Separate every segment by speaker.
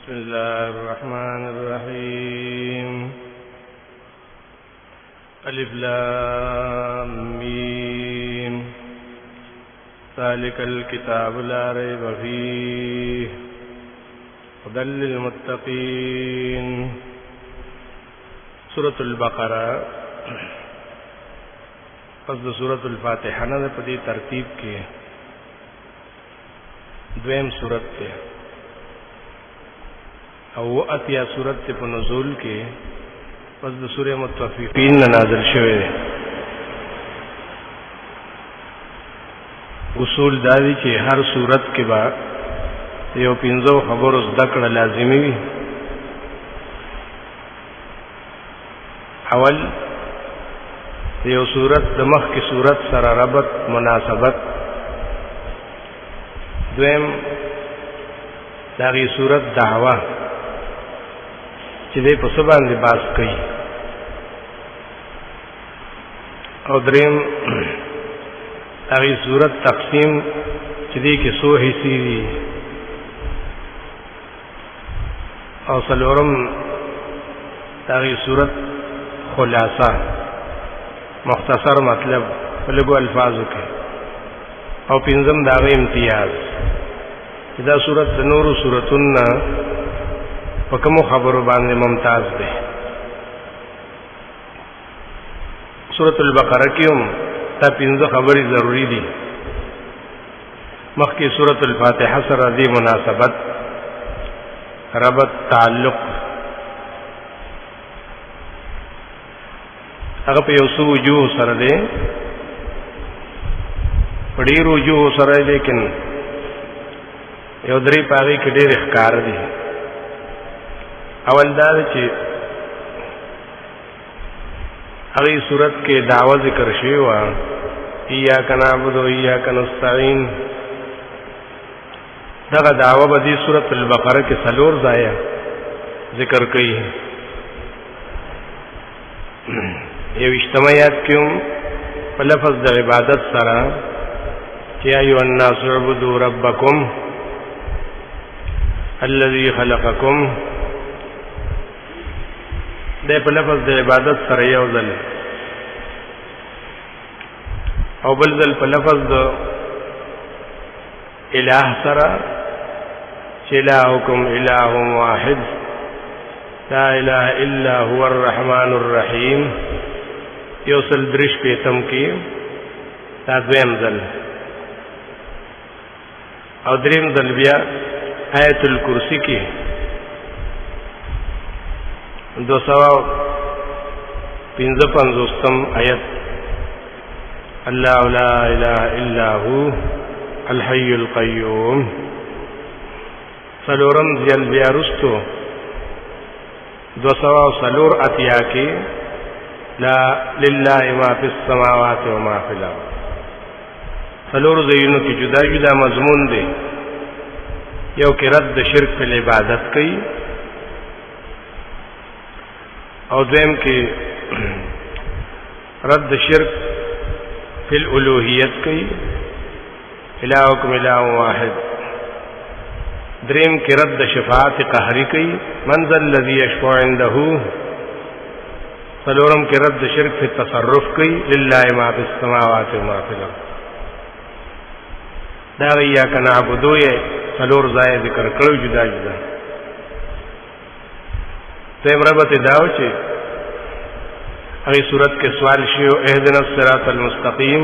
Speaker 1: بسم الله الرحمن الرحيم الف لام میم ذلك الكتاب لا ريب فيه هدى للمتقين. سورة البقرہ پس د سورة الفاتحہ نه په دې ترتیب کې دویم سورت ته او اتیا سورت ته په نزول کې پس د سورې مطففین نه نازل شوه. اصول دادی چې هر سورت کې با یو پنځو خبرو زده کړه لازمي وي. اول یو سورت د مخ کې سورت سره ربط مناسبت، دویم داغي سورت دعوه چې دې په څه باندې باس کوي، او دریم داغي سورت تقسیم چې دې کې څو حصے دي، او څلورم داغي سورت خلاصہ مختصر مطلب په لږو الفاظو کې، او پنځم داغي امتیاز دا سورت د نورو سورتونو په کوم خبرو باندې ممتاز ده. سورۃ البقرہ کې هم دا پنځه خبرې ضروری دي. مخکې سورۃ الفاتحه سره د مناسبت، ربط، تعلق هغه په یو څو وجوه سره ده، په ډېرو وجوه سره، لیکن یو درې پاغي کې ډېر ښکار دي. اول دا چې هغه صورت کې دعوه ذکر شوی و، ایاک نعبد و ایاک نستعین. دغه دعوه په دې سورۃ البقرہ کې څلور ځای ذکر کړي. یو اجتماعیات کې په لفظ د عبادت سره چې ایها الناس اعبدوا ربکم الذي خلقکم، دې په لفظ د عبادت سره یو ځل، او بل ځل په لفظ د الہ سره چې الہکم الہ واحد لا الہ الا هو الرحمن الرحیم، یو سل درش پیتم کې دا دویم ځل، او دریم ځل بیا آیت الکرسی کی 255 آیت، اللہ لا الہ الا هو الحی القیوم. سلورم ځل بیا رستو 204 اتیا کی لا للہ ما فی السماوات و ما فی الارض. سلور ځایونو کې جدا جدا مضمون دی. یو کې رد شرک په عبادت کوي، او دویم کې رد شرک فی الالوهیت کوي، الہکم الہ واحد. دریم کې رد شفاعت قهری کوي، من ذا الذی یشفع عنده. څلورم کې رد شرک فی التصرف کوي، للہ ما فی السماوات و ما فی الارض. دا ایاک نعبد څلور ځای ذکر کړو جدا جدا. تیم ربط داو چې هغه صورت کې سوال شیو اهدنا الصراط المستقیم،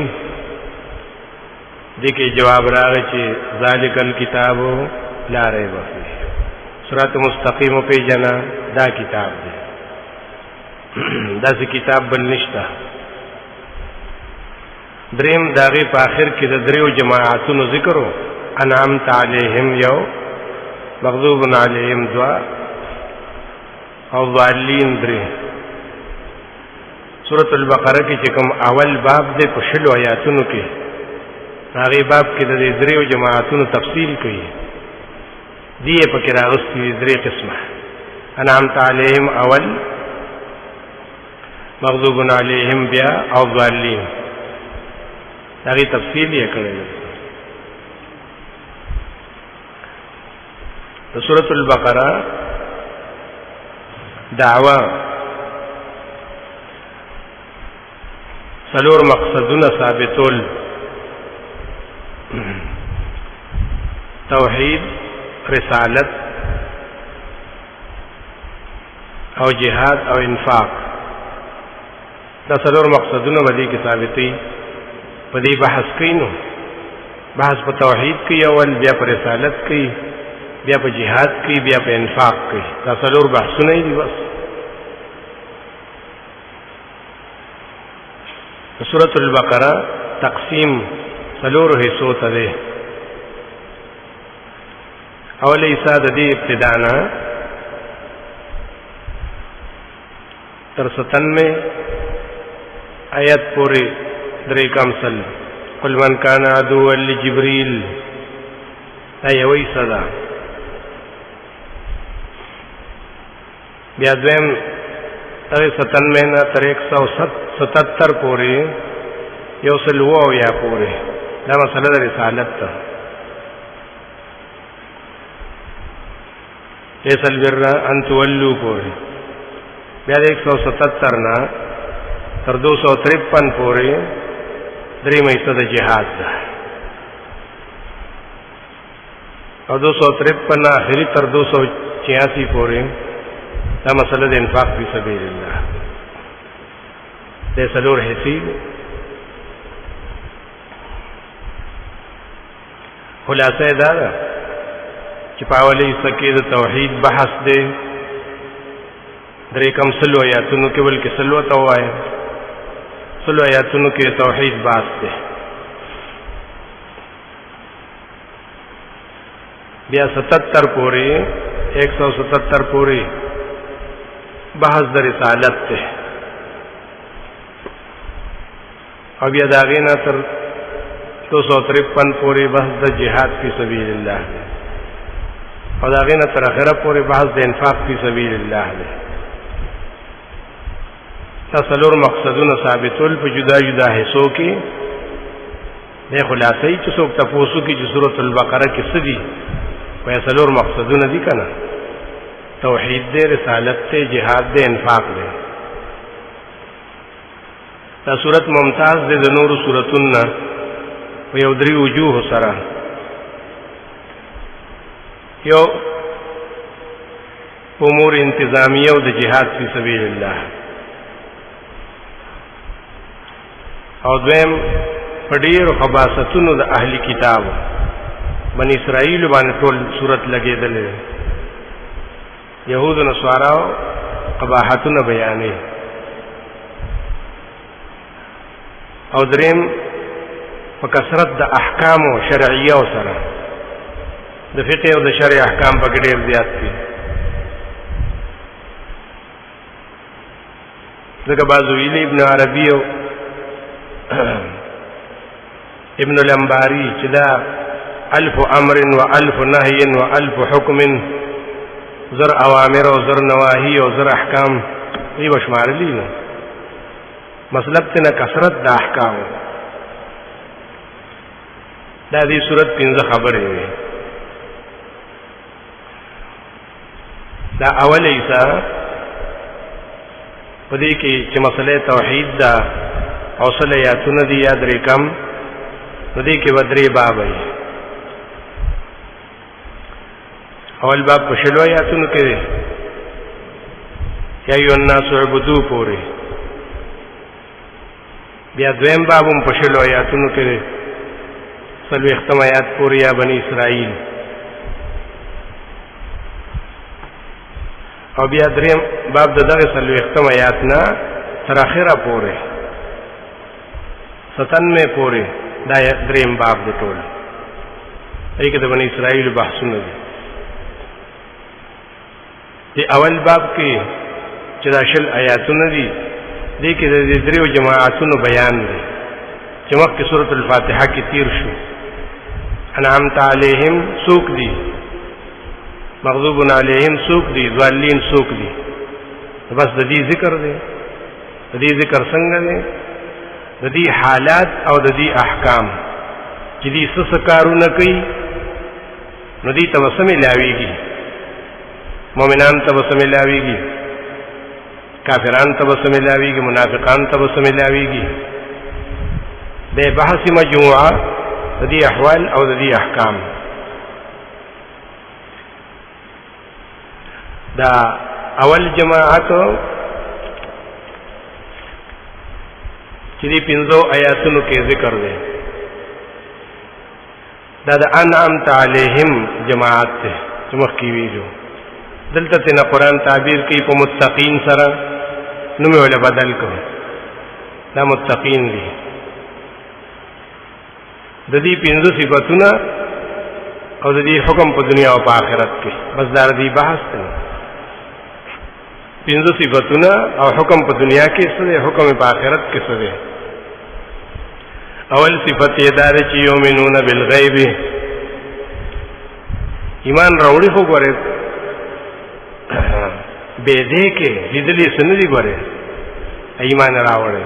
Speaker 1: دې کې جواب راغی چې ذالک الکتاب لا ریب فیه. صراط مستقیم په جنا دا کتاب دی، دا څه کتاب بل نشته. دریم داغه په اخر کې د دریو جماعتونو ذکرو، انعمت علیہم یو، مغضوب علیہم دوا، او ضالین درې. سورۃ البقرہ کې چې کوم اول باب دې په شلو آیاتونو کې، هغه باب کې د دریو جماعتونو تفصیل کوي. دې په کې راغستې درې قسمه، انعمت علیہم اول، مغضوب علیہم بیا، او ضالین. هغه تفصیل یې کړی. سورة البقرة دعوة سلور مقصدون ثابتول توحید، رسالت او جهاد او انفاق. دا سلور مقصدونه باندې کې ثابتې په دې بحث کینو. بحث په توحید کې اول، بیا په رسالت کې، بیا په جهاد کې، بیا په انفاق کې. دا سلور بحثونه دي. بس سورۃ البقرہ تقسیم سلور حصو ته ده. اول حصہ د دې ابتدا نه تر 97 آیت پورې درې کمسل. قل من کان عدوا لجبريل، دا یو حصہ ده. بیا دویم تر 97 نه تر 177 پورې یو سل وو یا پورې دا مسله د رسالت ته. ليس البر ان تولوا پورې. بیا 177 نه تر 253 پورې درې مېسه د جهاد ده. او 253 نه اخري تر 286 پورې دا مسله د انفاق فی سبیل الله. د سلور حصې خلاصه دا ده چې په اوله حصه کې د توحید بحث دی. درې کم سلو آیاتونو کې بلکې سلو ته وایي، سلو آیاتونو کې توحید بحث دی. بیا 77 پورې 177 پورې بحث د رسالت دی. او بیا دا غینا تر 253 پورې بحث د جهاد فی سبیل الله دی. او دا غینا تر اخره پورې بحث د انفاق فی سبیل الله دی. دا څلور مقصدونه ثابتول په جدا جدا حصو کې. د خلاصې چې څوک تاسو کې چې سورۃ البقرہ کې څه دي، په څلور مقصدونه دي کنه. توحید دې، رسالت دې، جهاد دې، انفاق دې. دا سورۃ ممتاز دې د نور سورۃونه په یو درې وجوه سره. یو امور انتظامیه او د جهاد فی سبیل الله، او دویم په ډیرو خباستونو د اهلی کتاب بنی اسرائیل باندې ټول صورت لګېدلې. یهود او نصاراو قباحتونه بیانې. او دریم په کثرت د احکام شرعیه سره د فقه او د شرع احکام په ډېر زیات دي. ځکه بعضو ویلي ابن عربي او ابن الانباري چې دا 1000 امر و 1000 نهي و 1000 حکم، زر اوامر او زر نواهی او زر احکام دی بشمارلی نو. مطلب تینا کثرت دا احکام. دا دی صورت 15 خبرې وي. دا اول ایسا پدې کې چې مسله توحید دا او صلی آیاتونه دی یاد لري کم. پدې کې بدري باب وي. اول باب په شلو آیاتونو کې دی یا ایو الناس عبدو پورې. بیا دویم باب هم په شلو آیاتونو کې دی، څلوېښتم آیات پورې یا بنی اسرائیل. او بیا دریم باب د دغه څلوېښتم آیات نه تر اخره پورې 97 پورې دا دریم باب دی. ټول دې کې د بنی اسرائیل بحثونه دي. دی اول باب کې چې دا شل آیاتونه دي، دې کې د دریو جماعتونو بیان دی چې مخکې سورۃ الفاتحه کې تیر شو. انعمت علیهم سوق دي، مغضوب علیهم سوق دي، ضالین سوق دي. بس د دې ذکر دی. د دې ذکر څنګه دی؟ د دې حالات او د دې احکام چې دې څه کارونه کوي نو دې ته وسمه لاویږي مومنان ته به څه ملاویږي، کافران ته به څه ملاویږي، منافقان ته به څه ملاویږي. د بحث مجموعه د دې احوال او د دې احکام. دا اول جماعت چې دې 5 آیاتونو کې ذکر دی، دا د انعمت علیهم جماعت ته چې مخکې ویلو. دلته ته قرآن تعبیر کوي په متقین سره، نو مې ولا بدل کړ، دا متقین دي. د دې 5 صفاتونه او د دې حکم په دنیا او په آخرت کې، بس دا دې بحث دی. 5 صفاتونه او حکم په دنیا کې څه دی، حکم په آخرت کې څه دی. اول صفت یې دا ده چې یؤمنون بالغیب، ایمان راوړي خو ګوره به دې کې لیدلې سن دي ګوره ایمان راوړي.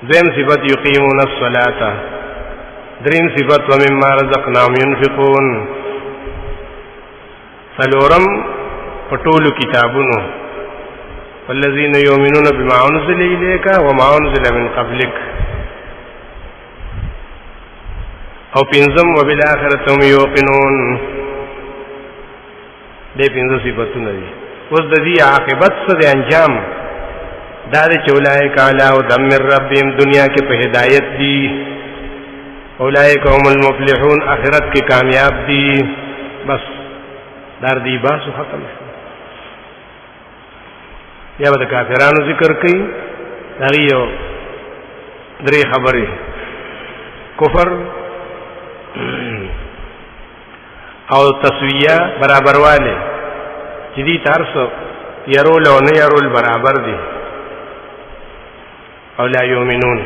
Speaker 1: دویم صفت یقیمون الصلاة، دریم صفت ومما رزقناهم ينفقون، څلورم پټولو کتابونو والذین یؤمنون بما انزل الیک وما انزل من قبلک، او پنځم وبالآخرة هم یوقنون. دې 5 صفاتونه دي. اوس د دې عاقبت څه دی، انجام دا دی چې اولئک علی هدی من ربهم، دنیا کې په هدایت دي. اولئک هم المفلحون، آخرت کې کامیاب دي. بس دار دی باسو ختم شو. یا به د کافرانو ذکر کوي، هغه یو 3 خبرې: کفر او تسویه برابر والے چې دي ترسو يرول او نه يرول برابر دي. او لا یؤمنون،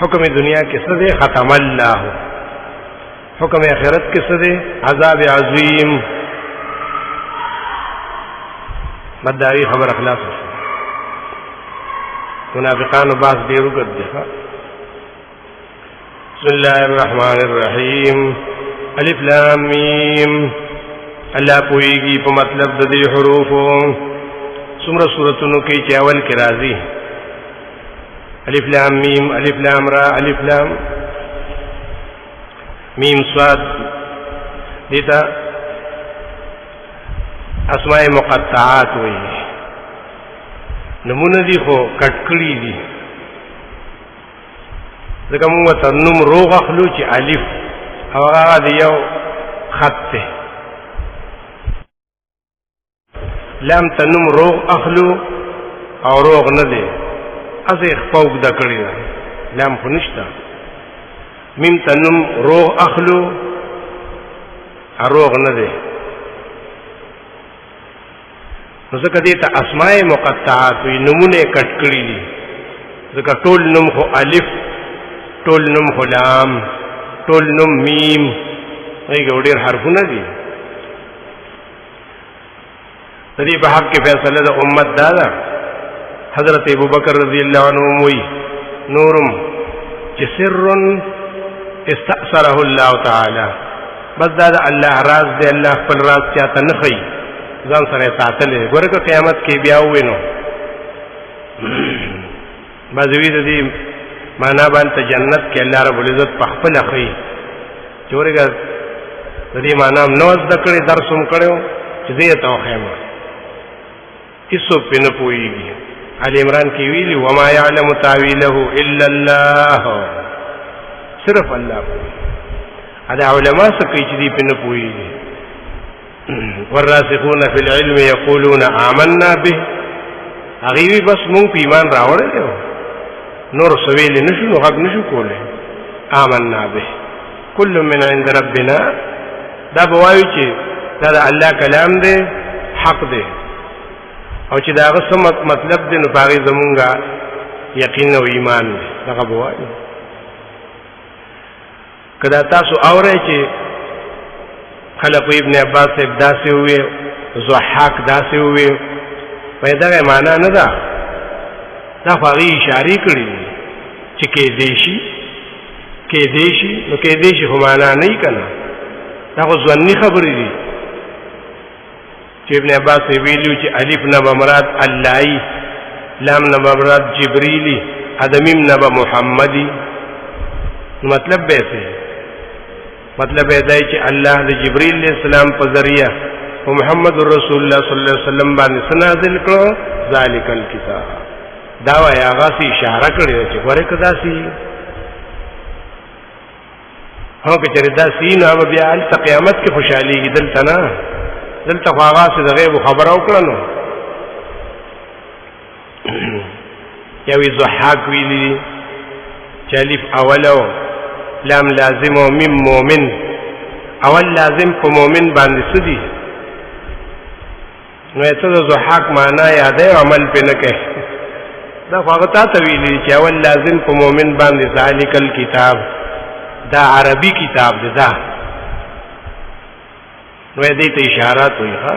Speaker 1: حکم دنیا کې څه دی، ختم الله. حکم آخرت کې څه دی، عذاب عظیم. مداري خبر اخلاص شو. منافقانو باس ډیرو ګد دي. بسم الله الرحمن الرحیم. الف لام میم. الله پویږي په مطلب د دې حروفو. څومره سوراتونو کې چې اول کې راځي الف لام میم، الف لام را، الف لام میم صاد، دیتا اسماء مقطعات وي. نمونه دي خو کټکړي دي، ځکه موږ ته نوم روغ اخلو چې الف او هغه د یو خط ته، لام ته نوم روغ اخلو او روغ نه دی، اسې خپوک د کړی ده، لام خو نشته. میم ته نوم روغ اخلو روغ نه دی، نو ځکه دې ته اسماء مقطعات وي، نمونه کټ کړي دي. ځکه ټول نوم خو الف، ټول نوم خو لام، ټول نوم میم، هغه ډېر حرفونه دي. د دې په حق کې فیصله د امت دا ده. حضرت ابو بکر رضی الله عنه وی نورم چې سر استأثره الله تعالی، بس دا د الله راز دی، الله خپل راز چاته نه ښیي، ځان سره ساتلی. ګوره که قیامت کې بیا ووینو بعضوي د دې معنا باندې جنت کې الله رب العزت په خپله ښیي چې ورګه د دې معنا هم نه زده کړې، درس هم کړی و چې زه یې ته وښیم، هېڅوک پرې نه پوهېږي. آل عمران کې ویلي وما یعلم تاویله الا الله، صرف الله پوهېږي. دا علما څه کوي چې دې پرې نه پوهېږي. والراسخون فی العلم یقولون آمنا به، هغې وي بس مونږ په ایمان راوړلی و، نور څه ویلی نه شو، نو غږ نه شو کولی. آمنا به کل من عند ربنا، دا به وایو چې دا د الله کلام دی، حق دی، او چې د هغه څه مطلب دی نو په هغې زمونږ یقین او ایمان دی، دغه به وایو. که دا تاسو اورئ چې خلق ابن عباس صاحب داسې ووی، ضحاک داسې ووی، په دغه معنا نه ده، دا خو هغې اشارې کړي دي چې کېدی شي، کېدی شي، نو کېدی شي خو معنا نه وي که نه، دا خو ظني خبرې دي. چې ابن عباس ویلو چې الف نه مراد اللهی، لام نه مراد جبريلي، ادمیم نه محمدي. مطلب به څه؟ مطلب دی چې الله د جبريل علیہ السلام په ذریعہ او محمد رسول الله صلی الله علیه وسلم باندې نازل کړو ذالک الکتاب. دا وایي هغه سي اشاره کړې چې ګوره کدا سي هو که چېرې دا سي نو بیا هلته قیامت کې خوشحالېږي، دلته نه. دلته خو هغه سي د غیب خبره وکړه نو یوې ضحاک ویلي چې الف اوله لام لازم او میم مؤمن. اول لازم په مؤمن باندې څه دي؟ نو ته د ضحاک معنا یادې عمل پې نه کوي. دا خو هغه تا ته ویلي چې اول لازم په مؤمن باندې ذالک الکتاب، دا عربي کتاب دی. دا نو دې ته اشارات وي. ها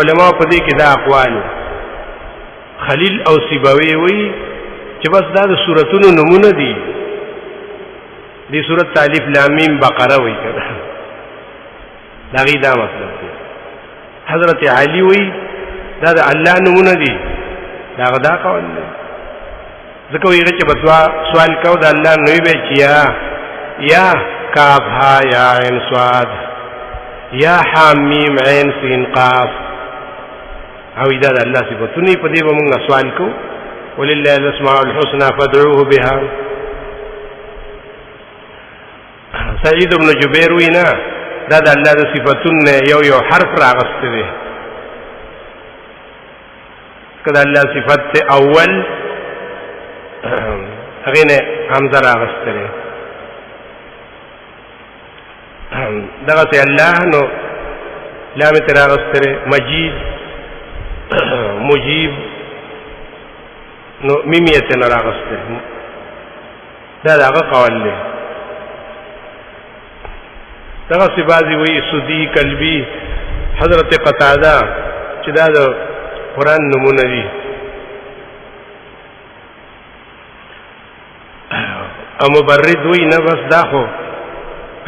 Speaker 1: علماء په دې کې دا اقوال خلیل او سیبوی وی چې بس دا د سورتونو نمونه دي. دې سورت الف لام میم بقره وی کړه، دا غي دا مطلب دی. حضرت علی وی دا د الله نمونه دي، دا غدا قول دی. ځکه ویل چې بدوا سوال کو د الله نوې به چیا یا کاف ها یا عین صاد یا حمیم عین سین قاف، او دا د الله صفاتونه په دې به موږ سوال کو. ولله الاسماء الحسنى فادعوه بها. سعید بن جبیر وینا دا د الله د صفاتونه یو حرف راغسته دي. کله الله صفات اول هغه نه حمزه راغسته دي. دغه ته الله نو لام تر راغسته دي. مجید مجیب نو میمیت نه راغسته. دا هغه قول دی. دغه سی بازی وی سودی قلبی حضرت قتاده چې دا د قرآن نمونه دي. او مبرد وی نه بس دا خو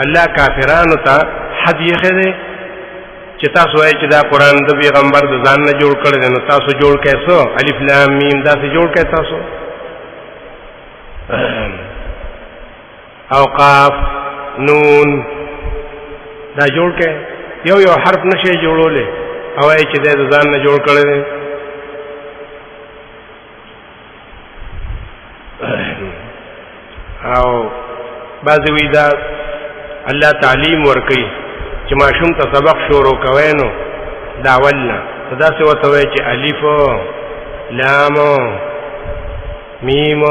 Speaker 1: الله کافرانو ته حد یې خره چې تاسو وایئ چې دا قرآن د پیغمبر د ځان نه جوړ کړی دی، نو تاسو جوړ کړئ څه الف لام میم داسې جوړ کړئ تاسو. او قاف نون دا جوړ کړئ، یو حرف نشي جوړولی او وایئ چې دی د ځان نه جوړ کړی دی. او بعضې وی دا الله تعلیم ورکوي چې ماشوم ته سبق شروع کوي نو دا اول نه داسې ورته وایي چې الف لام میم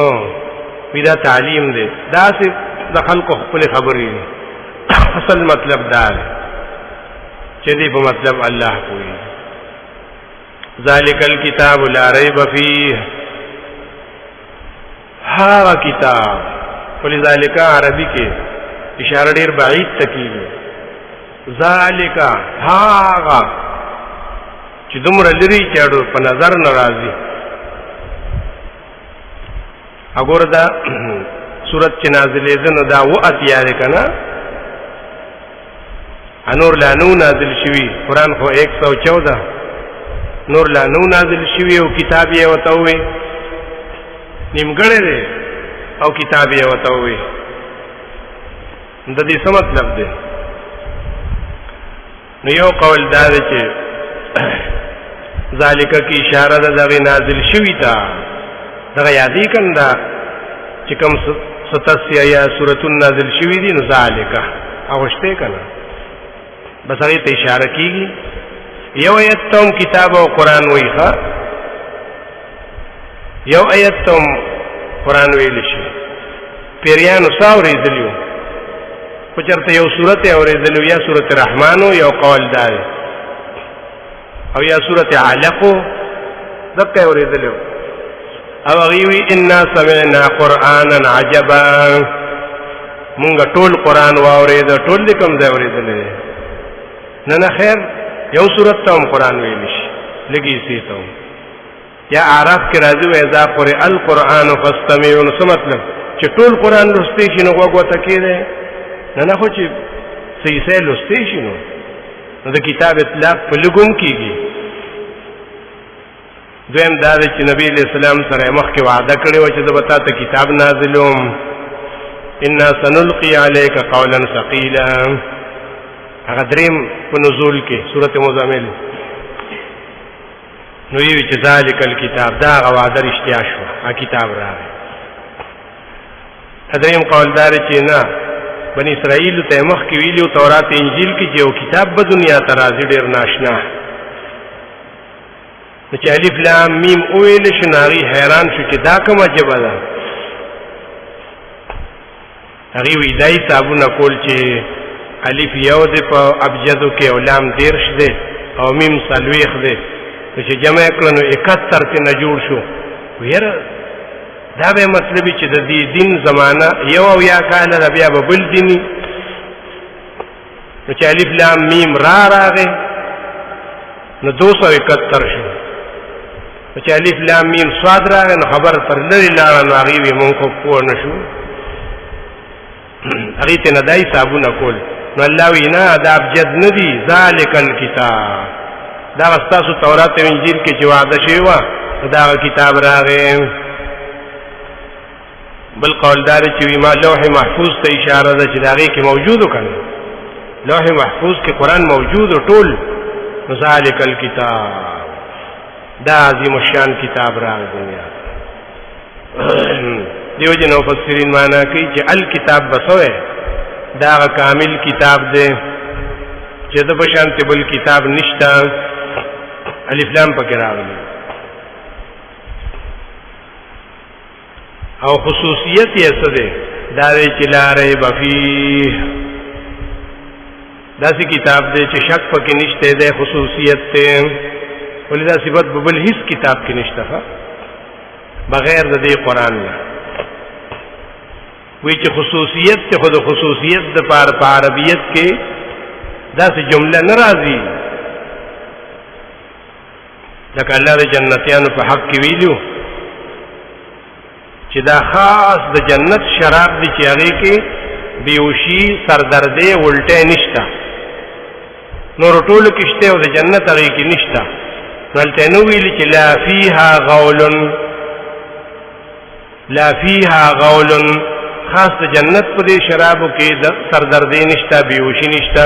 Speaker 1: وی دا تعلیم دی. داسې د خلکو خپلې خبرې دي. اصل مطلب دا دی چې دې په مطلب الله کوي. ذالک الکتاب لا ریب فیه، هغه کتاب ولذالک عربی کې اشاره ډیر بعید تکیږي. ذالک هغه چې دومره لري چې اړو په نظر ناراضي. وګوره دا سورت چې نازلې ده نو دا و اتیا ده کنه، نور لا نو نازل شوی. قرآن خو 114 نور لا نو نازل شوی او کتاب یې وته وي نیمګړی دی او کتاب یې وته وي. د دې څه مطلب دی؟ نو یو قول دا دی چې ذالک کی اشاره ده دغه نازل شوی ته. دغه یادې کنده چې کوم 87 یا سورتون نازل شوی دي نو ذالک هغه شته کنه، بس هغه ته اشاره کیږي. یو آیت تم کتاب او قرآن وی ښا، یو آیت تم قرآن ویل شي. پیریانو ساوري دلیو خو چرته یو سورت اورېدلو یا سورت رحمان یو قول دار او یا سورت علق دغه اورېدلو. او غیوی انا سمعنا قرآنا عجبا، مونږ ټول قرآن واورېد. ټول دې کوم ځای اورېدلې؟ نه خیر یو سورت ته هم قرآن ویل شي لګي سي ته. یا اعراف کې راځي و اذا قرئ القرآن فاستمعوا. نو څه مطلب چې ټول قرآن لوستې شي نو غوږ ورته کېږي؟ نه خو چې صحیح لوستې شي نو نو د کتاب اطلاق په لګوم کیږي. دویم دا دی چې نبی علیہ السلام سره مخکې وعده کړې وه چې زه به تا ته کتاب نازلوم، انا سنلقي علیک قولا ثقیلا. هغه دریم په نزول کې سورۃ مزمل نو وی چې ذالک الکتاب، دا هغه وعده رښتیا شوه، هغه کتاب راغی. دریم قول دا دی چې نه، بنی اسرائیل ته مخکې ویلي و تورات انجیل کې چې یو کتاب به دنیا ته راځي ډېر ناشنا. نو چې الف لام میم وویل شو نو هغوی حیران شو چې دا کومه ژبه ده. هغوی وی دا حسابونه کول چې الف یو دی په ابجدو کې او لام 10 دی او میم 40 دی، نو چې جمع یې کړه نو 71 ترې جوړ شو. یاره دا به مطلب چې د دې دین زمانہ یو او یا کاله ده، بیا به بل دیني. نو چې الف لام میم راغی نو 271 شو. نو چې الف لام میم صاد راغی نو خبر تر لرې لاړه، نو هغې وی مونږ خو پوه نه شو، هغې ته نه دا حسابونه کول. نو الله وی نه دا ابجد نه دي، ذالک الکتاب، دا ستاسو تورات او انجیل کې چې وعده شوې وه دا هغه کتاب راغی. بل قول دار چې وی ما لوح محفوظ ته اشاره ده چې د هغې کې موجود و که نه، لوح محفوظ کې قرآن موجود و ټول. نو ذالک الکتاب، دا عظیم الشان کتاب راغی دنیا. دیو جن مفسرین معنا کوي چې الکتاب بسوه دا هغه کامل کتاب دی چې د بشانت بل کتاب نشته. الف لام پکې راغلی. او خصوصیت یې څه دی؟ دا دی چې لا ریب فیه، داسې کتاب دی چې شک پکې نشته دی، خصوصیت دی. ولې دا صفت په بل هیڅ کتاب کې نشته بغیر د دې قرآن نه. وی چې خصوصیت ته خود خصوصیت د پاره په عربیت کې داسې جمله نه راځي لکه الله د جنتیانو په حق کې ویلو چې دا خاص د جنت شراب دی چې هغې کې بیوشي، سردردې، الټۍ نشته، نور ټولو کې شته او د جنت هغې کې نشته. نو هلته یې نه ویلي چې لا فیها غول، لا فیها غول، خاص د جنت په دې شرابو کې د سردردې نشته، بیوشي نشته،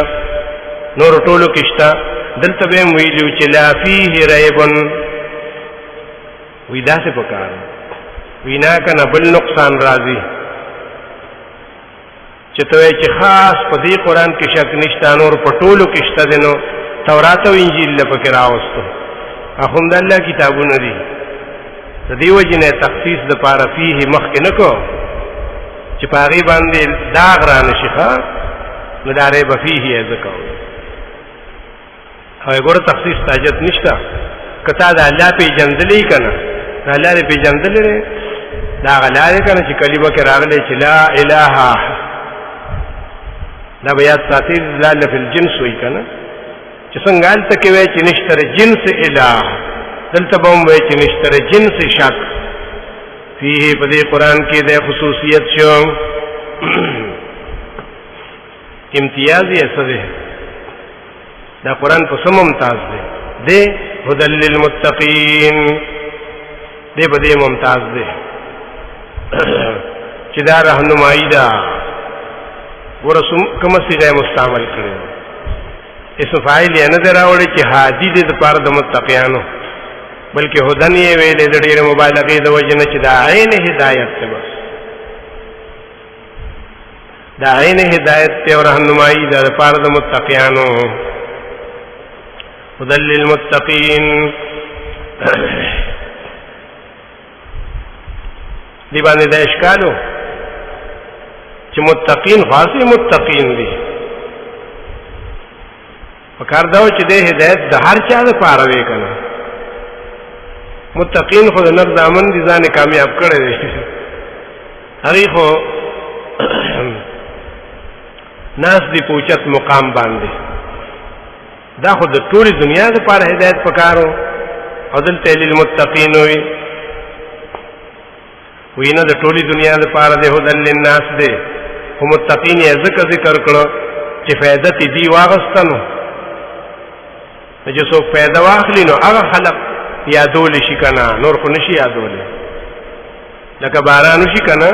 Speaker 1: نور ټولو کې شته. دلته به هم ویلو چې لا فیه ریب، وی داسې پکار وینا کنه بل نقصان راځي چې ته وایې چې خاص په دې قرآن کې شک نشته، نور په ټولو کې شته دی. نو تورات او انجیل له پکې راوستو، هم د الله کتابونه دي. د دې وجې نه تخصیص دپاره فیه مخکې نه کو چې په هغې باندې داغ را نه شي، نو دا ریب فیه یې ځکه وایي. او یې ګوره تخصیص ته حاجت نشته. که تا د الله پېژندلی که نه، د الله دې پېژندلی دی، دا هغه لارې که نه چې کلمه کې راغلی چې لا اله، دا به یاد ساتي لاله فی الجنس وایي که نه، چې څنګه هلته کې وایي چې نشته جنس اله، دلته به هم وایي چې نشته جنس شک. فیه په دې قرآن کې د خصوصیت شو، امتیاز یې څه دی؟ دا قرآن په څه ممتاز دی؟ دی هدى للمتقین، دی په دې ممتاز دی چې دا رهنمایي ده. ګوره کومه صیغه یې مستعمل کړې، اسم فاعل یې نه دی راوړی چې هادي دی دپاره د متقیانو، بلکې هدن یې ویلې د ډېرې مبالغې د وجې نه چې دا عین هدایت دی، بس دا عین هدایت دی او رهنمایي ده دپاره د متقیانو. هدى للمتقین، دی باندې دا اشکالو چې متقین خاصی متقین دي، پکار دا و چې د هدایت د هر چا دپاره وی که نه. متقین خو د نر دامن دي ځان کامیاب کړی دی، هغې خو ناس دی په اوچت مقام باندې، دا خو د ټولې دنیا دپاره هدایت پکارو. او دلته للمتقین وی نه د ټولې دنیا دپاره دی، هدى للناس دی، خو متقین یې ځکه ذکر کړو چې فایده تی دی واغسته نو چې څوک پیدا واخلي نو هغه خلق یادول شي کنه، نور خو نشي یادول. لکه باران شي کنه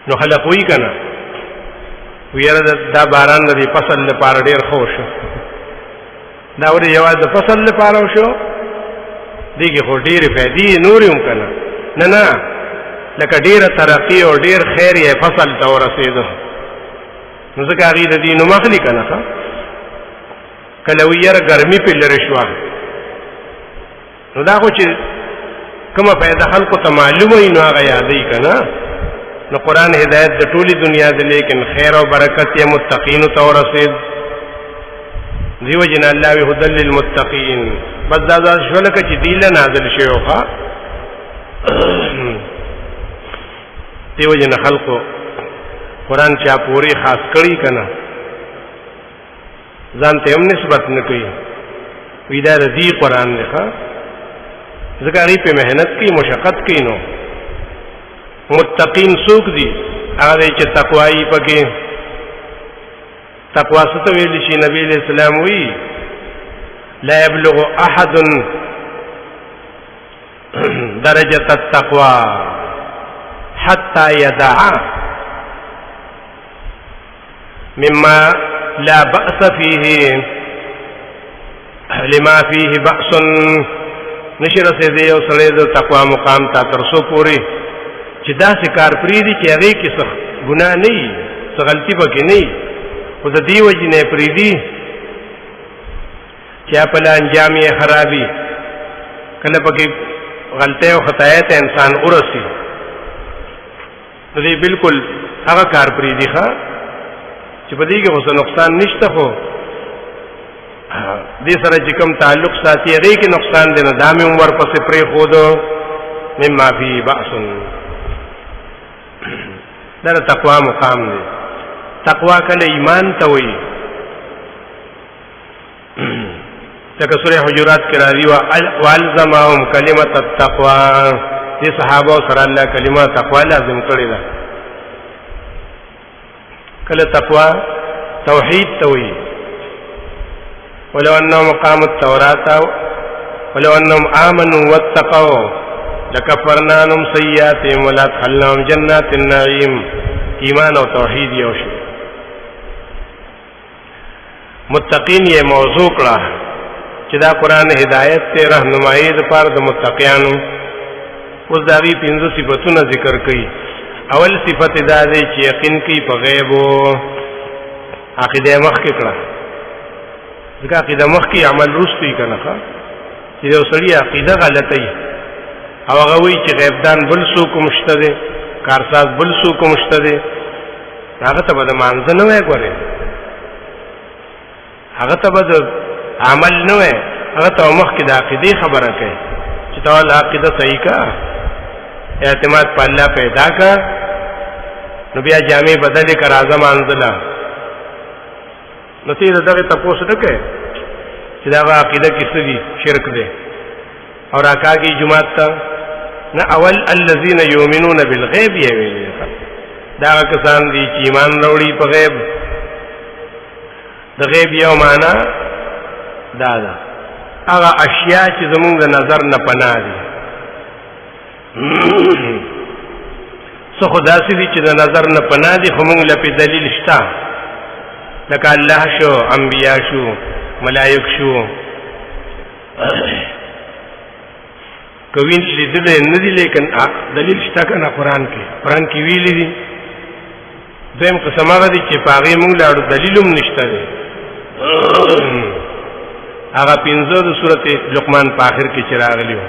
Speaker 1: نو خلق وی کنه ویره دا باران د فصل لپاره ډیر ښه شو، دا ور یوازې د فصل لپاره شو، دیګه خو ډیر فائدې نور هم کنه. نه نه لکه ډیره ترقی او ډیر خیر یې فصل ته ورسېدو، نو ځکه هغه د دینو مخلي کنه کله ویره ګرمي په لری شو، نو دا خو چې کومه پیدا خلکو ته معلومه وي نو هغه یادې کنه. نو قرآن هدایت د ټولي دنیا دی، لیکن خیر او برکت یې متقین ته ورسید. دیو جن الله وی هدل للمتقین، بس دا شول ک چې دیله نازل شوی ښا دیو جن خلقو قرآن چا پوری خاص کړی کنه، ځان ته هم نسبت نه کوي، وی دا دی قرآن دی ښا، ځکه هغه په مهنت کې مشقت کوي. نو متقین سوق دي هغه چې تقوایی پکې، تقوا څه ته ویل شي؟ نبی علیہ السلام وی لا يبلغ احد درجة التقوى حتى يدع مما لا بأس فيه لما فيه بأس. نشر سيدي او سړی د تقوا مقام ته ترسو پوری چې داسې کار پریدي چې هغه کې څه ګناه نه وي، څه غلطي پکې نه وي، خو د دې وجې نه پریدي چې خپل انجام یې خرابي، کله پکې غلطي او خطایت انسان ورسي، نو دې بالکل هغه کار پریدي ښا چې په دې کې اوس نقصان نشته، خو دې سره چې کوم تعلق ساتي هغه کې نقصان دی، نه دامه عمر پسې پرې خودو مما فی بأس. دا تقوا مقام دی. تقوا کله ایمان ته وایي، لکه سورہ حجرات کې راځي والزمهم کلمۃ التقوا، دې صحابه سره الله کلمه تقوا لازم کړی ده. کله تقوا توحید ته وایي، ولو انهم قاموا التوراة ولو انهم آمنوا واتقوا لكفرنا عنهم سيئاتهم ولادخلناهم جنات النعيم. ایمان او توحید یو شی. متقین یہ موضوع کړه چې دا قرآن هدایت ته راهنمایي د پاره د متقینانو. اوس دا وی پنځه صفاتونه ذکر کړي. اول صفت دا دی چې یقین کوي په غیب او عقیده مخ کې کړه، ځکه عقیده مخ کې عمل رستوي کنه چې یو سړی عقیده غلطه او هغه وی چې غیب دان بل څوک مشته دي، کارساز بل څوک مشته دي، هغه ته به د مانځ نه وای ګوره، هغه ته به د عمل نه وای، هغه ته مخ کې د عقیده خبره کوي چې تعالی عقیده صحیح کا، اعتماد په الله پیدا کا، نو بیا جامع بدل کر اعظم انزلا. نو تیر دغه تاسو نه کوي چې دا عقیده کې څه دي، شرک دی او راکاږي جمعه ته نه. اول الذين يؤمنون بالغيب یوي، دا کسان دي چې ایمان وروړي په غیب. د غیب یو معنا دا ده هغه اشیاء چې زمونږ د نظر نه پناه دي. څه خدا سي دي چې د نظر نه پناه دي، خو موږ له په دلیل شته، لکه الله شو، انبیا شو، ملائک شو. کوین لیدل نه دي، لیکن دلیل شته کنه قرآن کې ویلي دي. دویم قسم هغه دي چې پاغي موږ له دلیل هم نشته دي. هغه پنځه د سورته لقمان په اخر کې چې راغلی و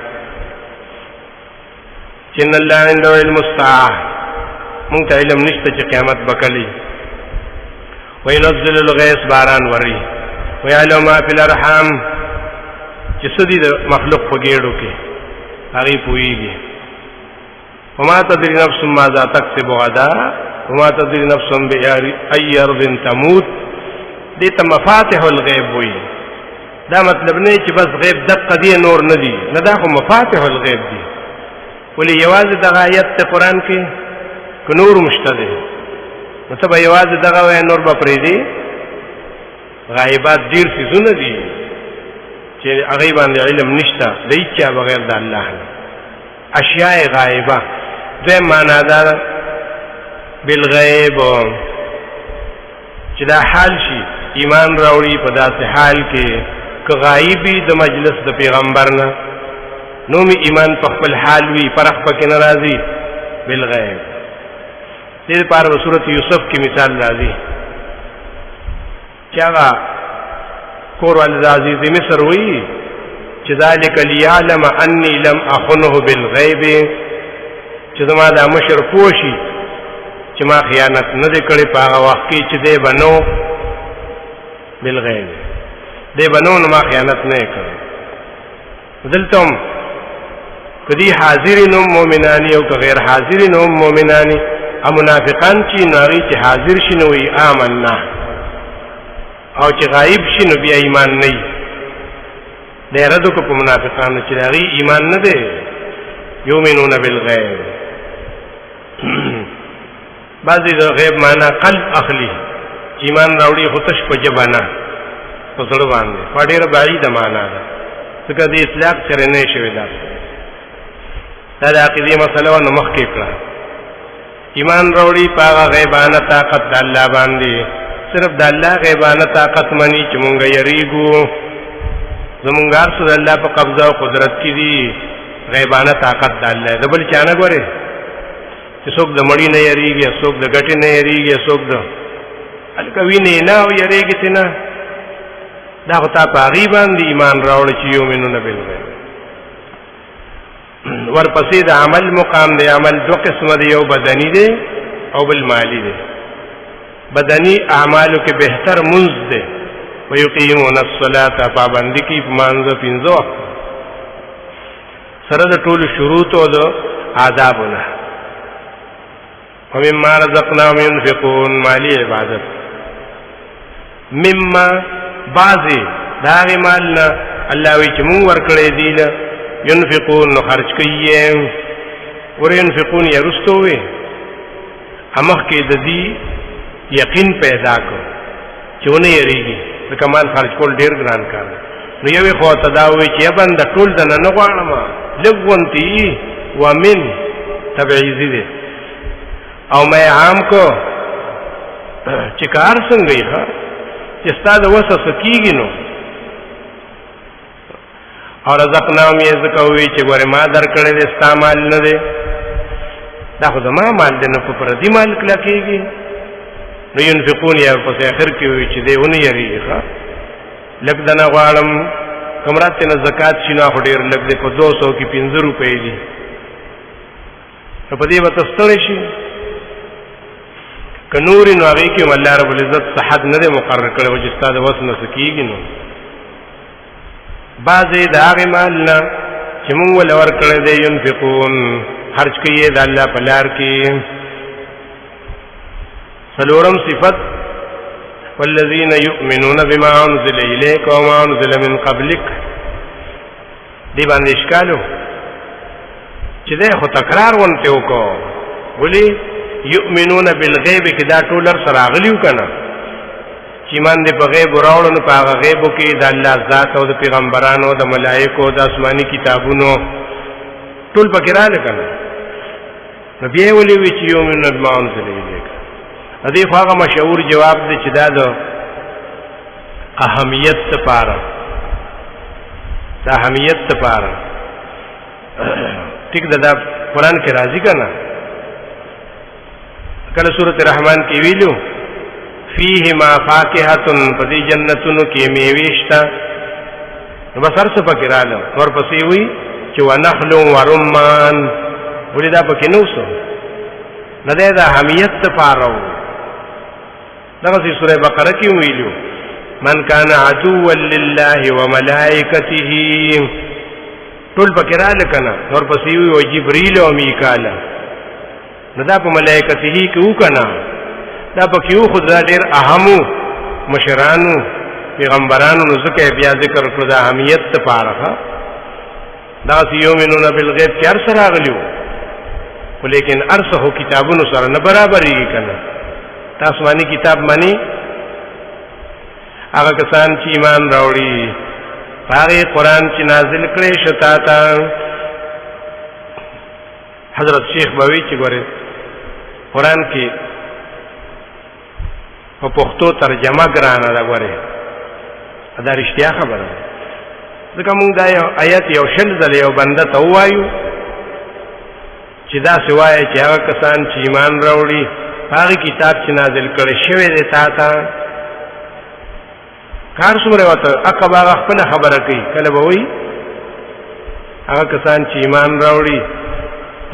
Speaker 1: چې ان الله عنده علم الساعه، موږ ته علم نشته چې قیامت بکلی، وينزل الغيث باران وری، ويعلم ما في الارحام، چې سدي د مخلوق په ګېړو کې هغه پويږي. وما تدري نفس ماذا تكسب غدا وما تدري نفس بأي أرض تموت. دې ته مفاتيح الغيب وي. دا مطلب نه چې بس غیب دقه دی نور نه دی، نه دا خو مفاتيح الغيب دي. ولې یوازې د آیت ته قرآن کې که نور مشته دی، نو ته به یوازې دغه وایې نور به پرېږدي. غایبات ډیر څیزونه دي چې هغه باندې علم نشته د هیڅ بغیر د الله نه اشیاء غایبه دوی معنا ده بالغیب چې دا حال شي ایمان راوړي په داسې حال کې که غایبی د مجلس د پیغمبر نه نو می ایمان په خپل حال وی پرخ پکې ناراضي بالغیب دې په سورۃ یوسف کې مثال راځي چې هغه کور العزیز مصر وی چې ذالک لیعلم انی لم اخنه بالغیب چې زما د مشر پوشي چې ما خیانت نه دې کړې په هغه وخت کې چې دې بنو بالغیب دې بنو نو ما خیانت نه کړې دلته کدی حاضرین مؤمنانی او که غیر حاضرین مؤمنانی او منافقان چې ناری چې حاضر شنو وی آمنا او چې غایب شنو بیا ایمان نه دی رد کو په منافقانو چې هغه ایمان نه دی یؤمنون بالغیب بعضی د غیب معنا قلب اخلی ایمان راوړي خو تش په جبانه په زړه باندې ډېر بعید معنا ده ځکه د اطلاق سره نه شوی دا د عقیدې مسله نو مخکې کړه ایمان راوړي په غیبانه طاقت د الله باندې صرف د الله غیبانه طاقت مني چې مونږ یریګو زمونږ ارسل الله په قبضه او قدرت کې دي غیبانه طاقت د الله د بل چانه ګوره چې څوک د مړی نه یریږي څوک د ګټې نه یریږي څوک د الکوي نه او یریږي تنه دا خو تا په هغې باندې ایمان راوړی چې یؤمنون بالغیب ورپسې د عمل مقام دی عمل دو قسمه دی یو بدني دی او بل مالی دی بدني اعمالو کې بهتر منځ دی ويقيمون الصلاة پابندي کی مانځ پینځو سره د ټول شروط او د آدابونه ومما رزقناهم ينفقون مالی عبادت مما بعضی داغی مالنا اللہ وی چمون ورکڑے دینا ينفقون خرچ کئیے ور ينفقون یا رستووے امخ کے ددی یقین پیدا کو چونے یریگی کمال خرج کول ډیر ګران کار نو یوې خو تداوی چې بند ټول د نه غواړم لګونتی ومن تبعیزی دي او مې عام کو چې کار څنګه یې ها چې ستاسو وسه کیږي نو او رزقناهم یذکوي چې ګوره ما درکړې د استعمال نه دي دا خو ما مال دې نه په پردي مال کله کېږي نو ينفقون یا په اخر کې وي چې دی ونی یریږي لږ دنه غواړم کمرات نه زکات شینه ډیر لږ دی په 200 کې 50 روپۍ دي په دې وته ستړي شي کنوري نو هغه کې الله رب العزت صحت نه مقرر کړو چې ستاسو وسنه سکیږي نو بعضې د هغې مال نه چې مونږ ول ورکړی دی ينفقون خرج کوي د الله په لار کې څلورم صفت والذین یؤمنون بما انزل الیک وما انزل من قبلک دی باندې اشکالو چې ده خو تکرار ونته وکړو ولی یؤمنون بالغیب کې دا ټول سره راغلیو کنه چې ایمان دې په غیب راوړو نو په هغه غیبو کې د الله ذات او د پیغمبرانو د ملائکو د آسماني کتابونو ټول پکې راغلي کنه نو بیا ولې وی چې یؤمنون بما انزل الیک دې خو هغه مشهور جواب دی چې دا د اهمیت لپاره د اهمیت لپاره ټیک دا قرآن کې راځي کنه کله سورۃ الرحمن کې ویلو فیهما فاکهۃ فذی جنتون کې میوې شته نو بس هر څه پکې رااله ورپسې وی چې ونخل ورمان ولې دا پکې نو څه نه ده د اهمیت لپاره دغه سورہ بقره کې ویلو من کان عدوا لله وملائکته ټول پکې رااله کنه ورپسې وی او جبرئیل او میکائیل نو دا په ملائکته کې وکنه دا پکې خو دا ډېر اهمو مشرانو پیغمبرانو نو ځکه بیا ذکر کړو د اهمیت لپاره دا یؤمنون بالغیب کې هر سره راغلیو ولیکن ارسه کتابونو سره نه برابرېږي کنه آسمانی کتاب مانی هغه کسان چې ایمان راوړي هغه قرآن چې نازل کړي شتا تا حضرت شیخ بوي چې ګوره قرآن کې په پښتو ترجمه ګرانه ده ګوره دا رښتیا خبره ده ځکه موږ دا یو آیت یو شل ځله یو بنده ته وایو چې دا سوای چې هغه کسان چې ایمان راوړي هغه کتاب چې نازل کړي شوی دی تا ته کار څومره وته عقبه خپل خبره کوي کله به وایي هغه کسان چې ایمان راوړي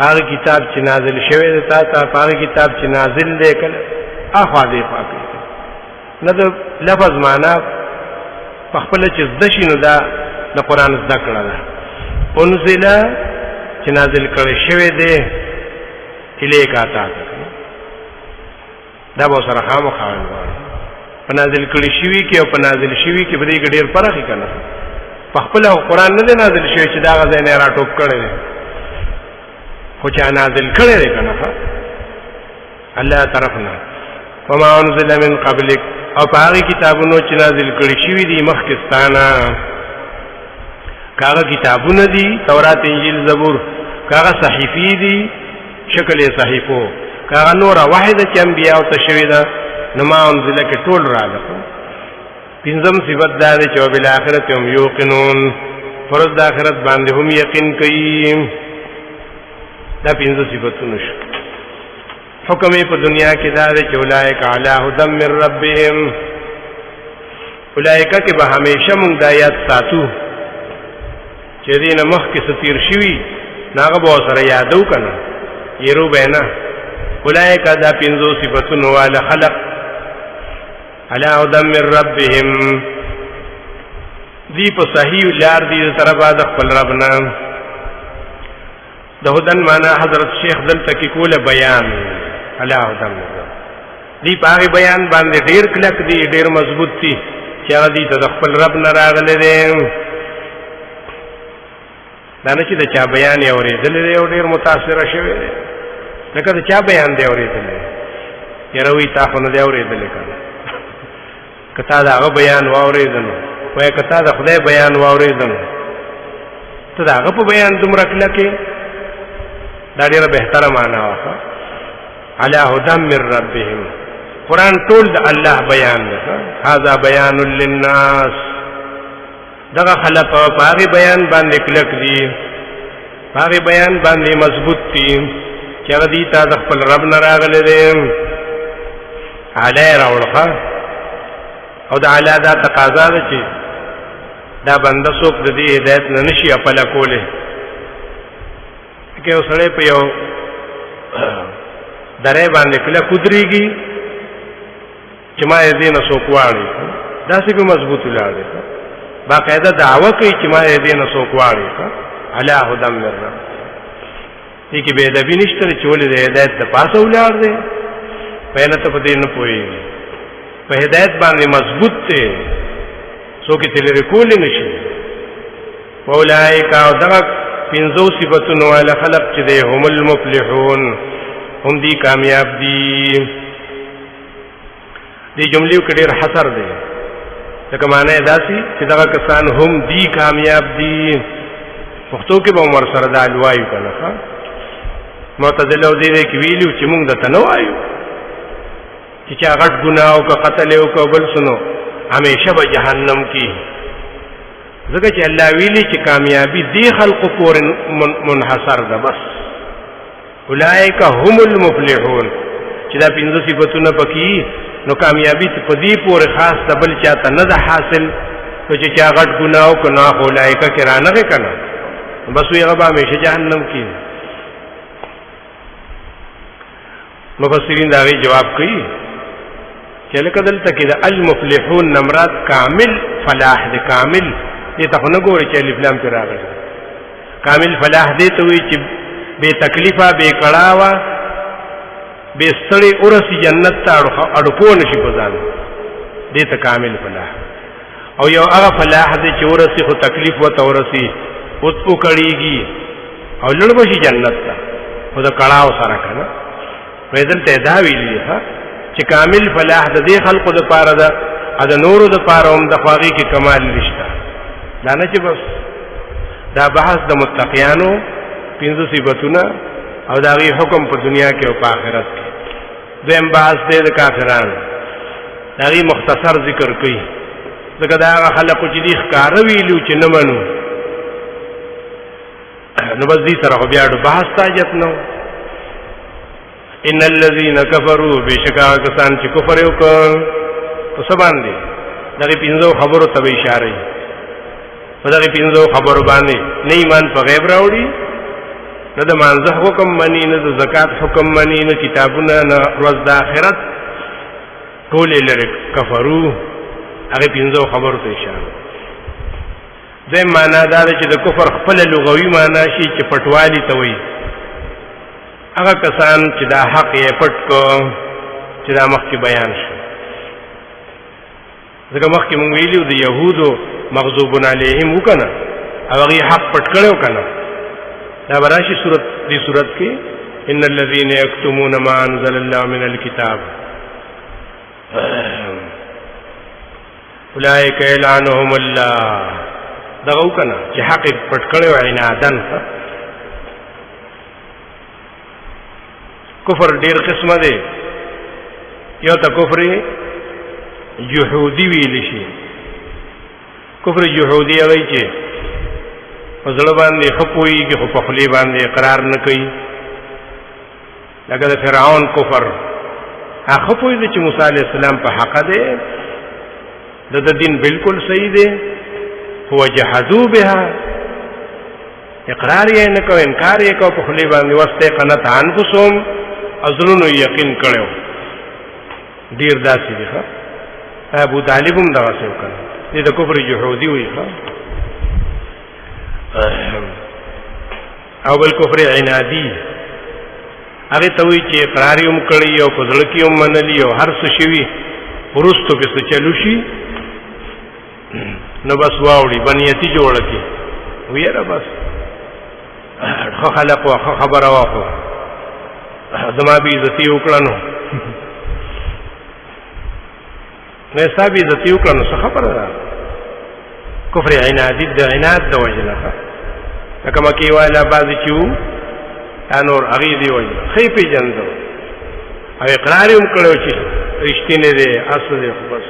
Speaker 1: هغه کتاب چې نازل شوی دی تا ته هغه کتاب چې نازل دی کله اخوا دی پاکي نه د لفظ معنا په خپل چې زدشي نو دا د قرآن زده کړه ده انزل چې نازل کړي شوی دی الیک آتا دا به سره خامخا په نازل کړي شوی کې او په نازل شوی کې به دې ډېر فرق کنه په خپل قرآن نه نازل شوی چې دا غځای نه راټوپ کړي خو چې نازل کړي دی کنه الله طرفنا وما انزل من قبلک او په هغه کتابونو چې نازل کړي شوی دي مخکستانه کاغه کتابونه دي تورات انجیل زبور کاغه صحیفې دي شکل صحیفو کاغه نور واحده چې انبیاء او تشوی ده نما انزل کې ټول راغله پنځم صفت دا ده چې بل اخرت هم یوقنون فرض د اخرت باندې هم یقین کوي دا پنځه صفاتونه شو حکم په دنیا کې دا ده چې اولئک علی هدى من ربهم اولئک کې به همیشه مونږ د آیات ساتو چې دینه مخ کې ستیر شوی ناغه به سره یادو کنه یرو بینا اولئک دا پنځو صفاتونه والا خلق علی هدى من ربهم دی په صحیح لار دی سره بعد خپل ربنا د هدن معنا حضرت شیخ دلته کې کوله بیان علی هدى من رب دی په بیان باندې ډیر کلک دی ډیر مضبوط دی چې هغه دی د خپل رب نه راغله دی دا نه چې د چا بیان یې اورېدل دی او ډیر متاثر شوی دی لکه د چا بیان دی اورېدل یره وی تا خو نه دی اورېدل کنه کته دا هغه بیان واورېدل وای کته د خدای بیان واورېدل ته دا هغه په بیان دومره کلکه دا ډیره بهتره معنا واخا علی هدى من ربهم قرآن ټول د الله بیان ده هاذا بیان للناس دغه خلق په هغه بیان باندې کلک دي هغه بیان باندې مضبوط دي چې هغه دي تا د خپل رب نه راغلي دي علی راولخه او د علی دا تقاضا ده چې دا بنده څوک د دې هدایت نه نشي خپل کوله کې اوسړې په یو درې باندې کله کودريږي چې ما دې نه څوک واړي دا څه به مضبوط ولاړي باقاعده دعوه کوي چې ما دې نه څوک واړي علی هدى من رب دې کې به ادبی نشته چې ولې د هدایت د پاسه ولاړ دی په نه ته په دې نه پوي په هدایت باندې مضبوط دی څوک چې لري کول نشي اولئک او دغه پنځو صفاتونو والا خلق چې دی هم المفلحون هم دی کامیاب دي دې جملې کې ډېر حصر دی لکه معنی داسي چې دغه کسان هم دی کامیاب دي پښتو کې به عمر سره د الوایو کنه معتزله دې کې ویلو چې موږ د تنوایو چې چا غټ ګناه او قتل او بل سنو همیشه به جهنم کې ځکه چې الله ویلي چې کامیابی دی خلق پور منحصر ده بس اولئک هم المفلحون چې دا پنځه صفاتونه پکې نو کامیابی په دې پورې خاص ده بل چاته نه ده حاصل چې چا غټ ګناه او ګناه اولئک کرانه کنه بس وی هغه به همیشه جهنم کې مفسرین دا غي جواب کوي چې لکه دلته کې د المفلحون نمرات کامل فلاح ده کامل دې ته نه ګوري چې الف لام پر راغلی کامل فلاح دې ته وی چې بے تکلیفه بے کړهوا بے ستړي اورسي جنت ته اړو کو نشي پزان دې ته کامل فلاح او یو هغه فلاح دې چې اورسي خو تکلیف وته اورسي او کړيږي او لړبشي جنت ته خو دا کړهو سره کنه وېدل ته دا ویلي ها چې کامل فلاح د دې خلقو لپاره ده دا نورو د پاره هم د خواږي کې کمال نشته. دا نه چې بس دا بحث د متقیانو 15 صفاتونه او دا غي حکم په دنیا کې او په آخرت کې. دویم بحث دی د کافرانو، دا غي مختصر ذکر کوي ځکه دا هغه خلکو چې دي ښکاره ویلو چې نه منو، نو بس دې سره بیا د بحث تاجت نو. ان الذين كفروا بشکا کسان چې کفر وکړ په سبان دي دغه 15 خبرو ته اشاره ای په دغه 15 خبرو باندې نه ایمان په غیب راوړي، نه د مانځه حکم مني، نه د زکات حکم مني، نه کتابونه، نه ورځ د آخرت، ټول لري کفرو. هغه 15 خبرو ته اشاره. د معنا دا چې د کفر خپل لغوي معنا شي چې پټوالی ته وایي. هغه کسان چې دا حق یې پټ کو چې دا مخکې بیان شو، ځکه مخکې مونږ ویلو د يهودو مغضوبون علیهم وکنه هغه حق پټ کړو کنه. دا براشي دې صورت کې ان الذين يكتمون ما انزل الله من الكتاب اولئک یلعنهم الله. دا وکنه چې حق پټ کړو عنادن. کفر ډیر قسمه دی، یو ته کفر جحودی ویل شي. کفر جحودی وایي چې په ځړ باندې خپوي کې په خپل باندې اقرار نه کوي، لکه د فرعون کفر. هغه پوي چې موسی عليه السلام په حق دی، د دین بالکل صحیح دی، هو جحدوا بها، اقرار یې نه کوي، انکار یې کوي په خپل باندې، واستې قنت انفسهم ازلونو یقین کړو. ډیر داسې دي. ښه ابو طالب هم دغه څه وکړ، دې د کفر جحودي وي. ښه او بل کفر عنادي، هغه ته وی چې اقرار یې هم کړی او په ځل کې هم منلی او هر څه شي ورستو په څه چلو شي، نو بس واوړي بنیتی جوړ کی ویره بس خو خلق او خبره واخو زما بي عزتي وکړنو نه صاحب عزتي وکړنو څه خبره ده. کفر عنادي د عناد د وجنه کما کې والا بعض چو انور اغي دی وای خې په جندو او اقرار هم کړو چې رښتینه دي اصل دي بس.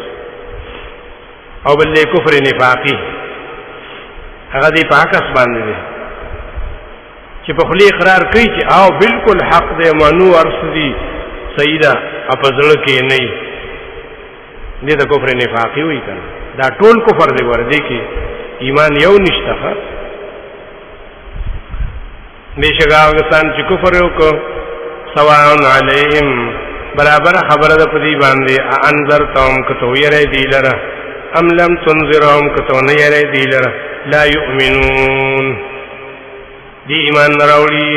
Speaker 1: او بل کفر نفاقي هغه دی پاکس باندې دي چې په خلی اقرار کوي چې او بالکل حق دی منو ارس دي سیدا اپزړه کې نه دي د کفر نفاقي وای کنه. دا ټول کفر دی ور دي کې ایمان یو نشته. نشګاوستان چې کفر وکړو سواء علیهم برابر خبره ده په دې باندې انذرتم کته یری دی لره ام لم تنذرهم کته نه یری دی لره لا یؤمنون دی ایمان راوړي.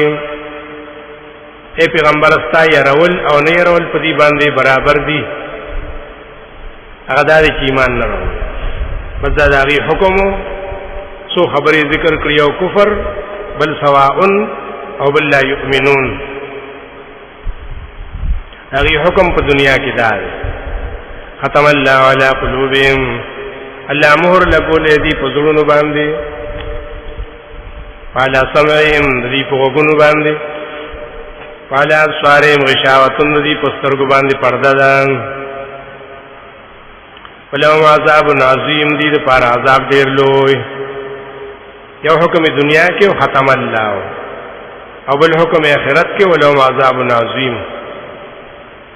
Speaker 1: اے پیغمبر استا يرول او نه يرول په دې باندې برابر دي. هغه د ایمان نه راوړي بس دا دغه حکم سو خبرې ذکر کړی او کفر بل سواء او بل لا يؤمنون. هغه حکم په دنیا کې دار ختم الله علی قلوبهم الله مهر لګولې دي په زړونو باندې وعلى سمعهم دي په وګونو باندې وعلى ابصارهم غشاوتن دي په سترګو باندې پرده ده. ولهم عذاب عظیم دي د پاره عذاب ډیر لوی. یو حکم دنیا کې ختم الله او بل حکم آخرت کې ولهم عذاب عظیم.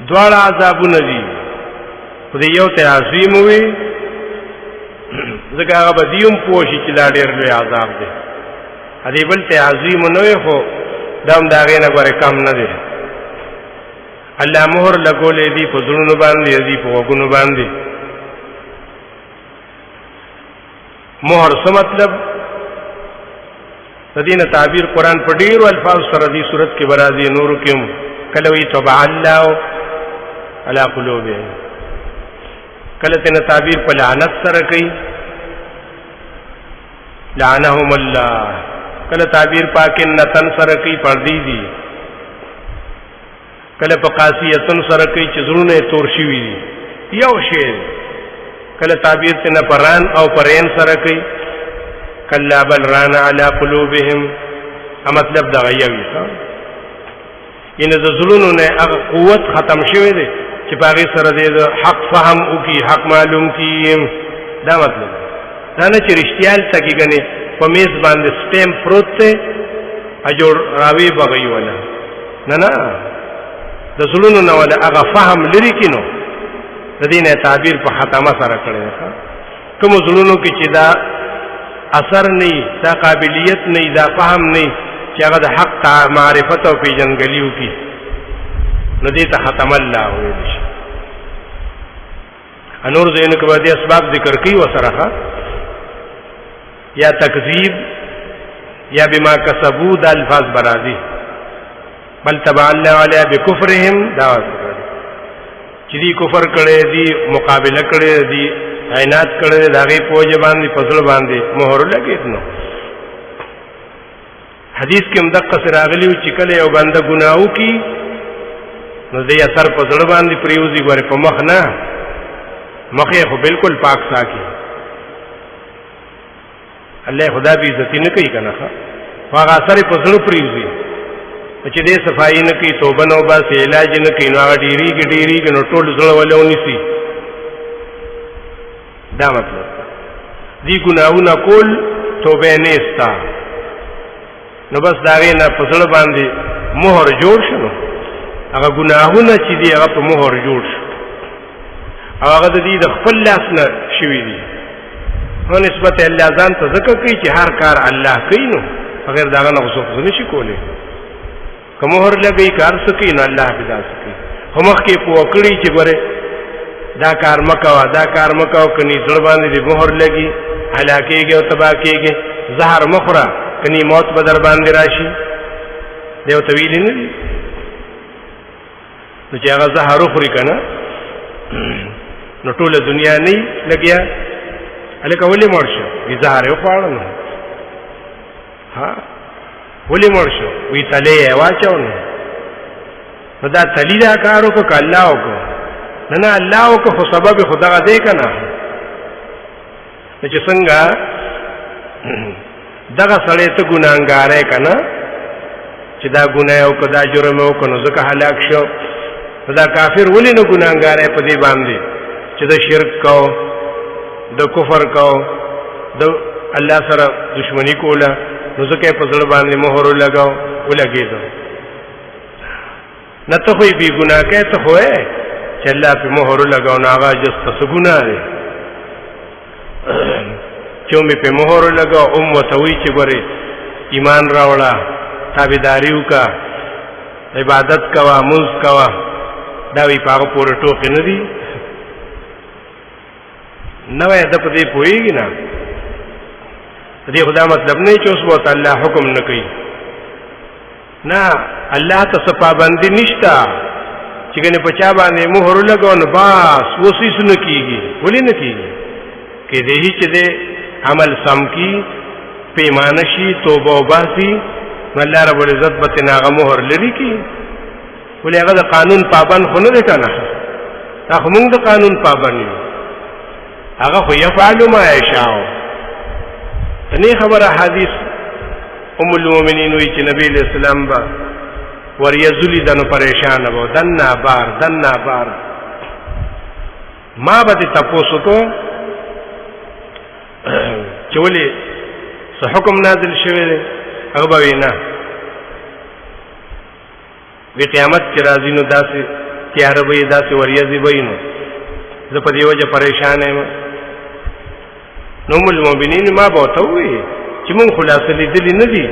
Speaker 1: دواړه عذابونه دي خو دې یو ته عظیم وي ځکه هغه بدیوم پوښي چې لا ډیر لوی عذاب دی. دې بل ته عظیم نه وي خو دام داغه نه غره کم نه دی. الله مهر لګولې دي په زړونو باندې دي په وګونو باندې. مهر څه مطلب تدین تعبیر قرآن په ډیرو الفاظ سره دی صورت کې برازي نور کې کله وی تبع الله علی قلوبهم کله تن تعبیر په لعنت سره کوي لعنهم الله کله تعبیر پاکنتن سره کوي پردي دي کله په قاسیتن سره کوي چې زړونه تور شي وي. یو شی کله تعبیر تینا پران او پرین سره کوي کلا بل ران علی قلوبهم مطلب دا غیوی یعنی د زړونو نه هغه قوت ختم شوی دی چې باغی سره د حق فهم او کی حق معلوم کی دا مطلب دا نه چې رښتیال تکي غني په میز باندې سټیم پروت ته اجور راوی بغي ولا نه نه د زړونو نه ولا هغه فهم لري کینو د دینه تعبیر په ختمه سره کړی کوم زړونو کې چې دا اثر نه دا قابلیت نه دا فهم نه چې هغه د حق معرفت او پیژنګلیو کی نو دې ته ختم الله ویل شي انور زینو کې باندې اسباب ذکر کوي وسره یا تکذیب یا بما کسبوا د الفاظ برازي بل تبع الله علی بکفرهم دا چې دی کفر کړي دی مقابله کړي دی عینات کړي داغه پوج باندې فضل باندې مہر لګید نو حدیث کې مدقه سراغلی چې کله یو بنده ګناو کی نو دې اثر په ځړ باندې پریوزي غره په مخ نه مخه خو بالکل پاک ساکي الله خدا به عزت نه کوي کنه هغه اثر په ځړ پریوزي چې دې صفائی نه کوي توبه نو بس علاج نه کوي نو هغه ډیری نو ټول ځړ ولونی سي دا مطلب دې ګناونه کول توبه نه استا نو بس داغه نه پسړ باندې مہر جوړ شنو هغه ګناهونه چې دی هغه په مہر جوړ شو هغه د دې د خپل لاس نه شوی دی نو نسبت الله ځان ته ذکر کوي چې هر کار الله کوي نو بغیر داغه نه غوښه نشي کولی کوم مہر لګي کار سکی نو الله پیدا سکی همخ کې پوکړی چې ګوره دا کار مکوا کني ځړ باندې دی مہر لګي هلاکیږي او تباہ کیږي زهر مخره کني موت بدر باندې راشي دیو طویل نه دي نو چې هغه زهر خوري کنه نو ټوله دنیا نه لګیا الکه ولې مرشه دي زهر یو پاړو ها ولې مرشه وی تلې واچو نو دا تلی دا کارو کو الله کو نه الله کو خو سبب خدا دې کنه چې څنګه دغه سړی ته ګناهګارې کنه چې دا ګناه او کدا جرم او کنه ځکه هلاک شو دا کافر ولې نه ګناهګارې په دې باندې چې د شرک کو د کفر کو د الله سره دښمنی کوله نو ځکه په ځړ باندې مہر لگاو ولګېدو نه ته خو به ګناه کوي ته خو چې الله په مہر لگاو نه هغه جست څه ګناه دی چومې په مہر لگاو وتوي چې ګوري ایمان راوړه تابعداریو کا عبادت کوا مز کوا دا وی پاغه پورې ټوکې نه دي نو د پدې پويږي نه دې خدا مطلب نه چې اوس وته الله حکم نه کوي نه الله ته څه پابندي نشتا چې ګنې په چا باندې مہر لگاو نو بس وسیس نه کیږي ولې نه کیږي کې دې چې دې عمل سم کی پیمانه شي توبه وباسي الله رب العزت به تناغه مہر لري کی ولې هغه د قانون پابند خو نه دی کنه دا خو موږ د قانون پابند یو هغه خو يفعل ما يشاء تنه خبره حدیث ام المؤمنین وی چې نبی علیہ السلام با وريزلی دنو پریشان وو دنا بار ما به تاسو کو چولی څه حکم نازل شوی دی هغه به نه وی قیامت کې راځي نو داسې تیار به داسې وریځي به نو زه په دې وجه پریشان یم نو مول المؤمنین ما به ته وی چې مون خلاصې لیدلې نه دي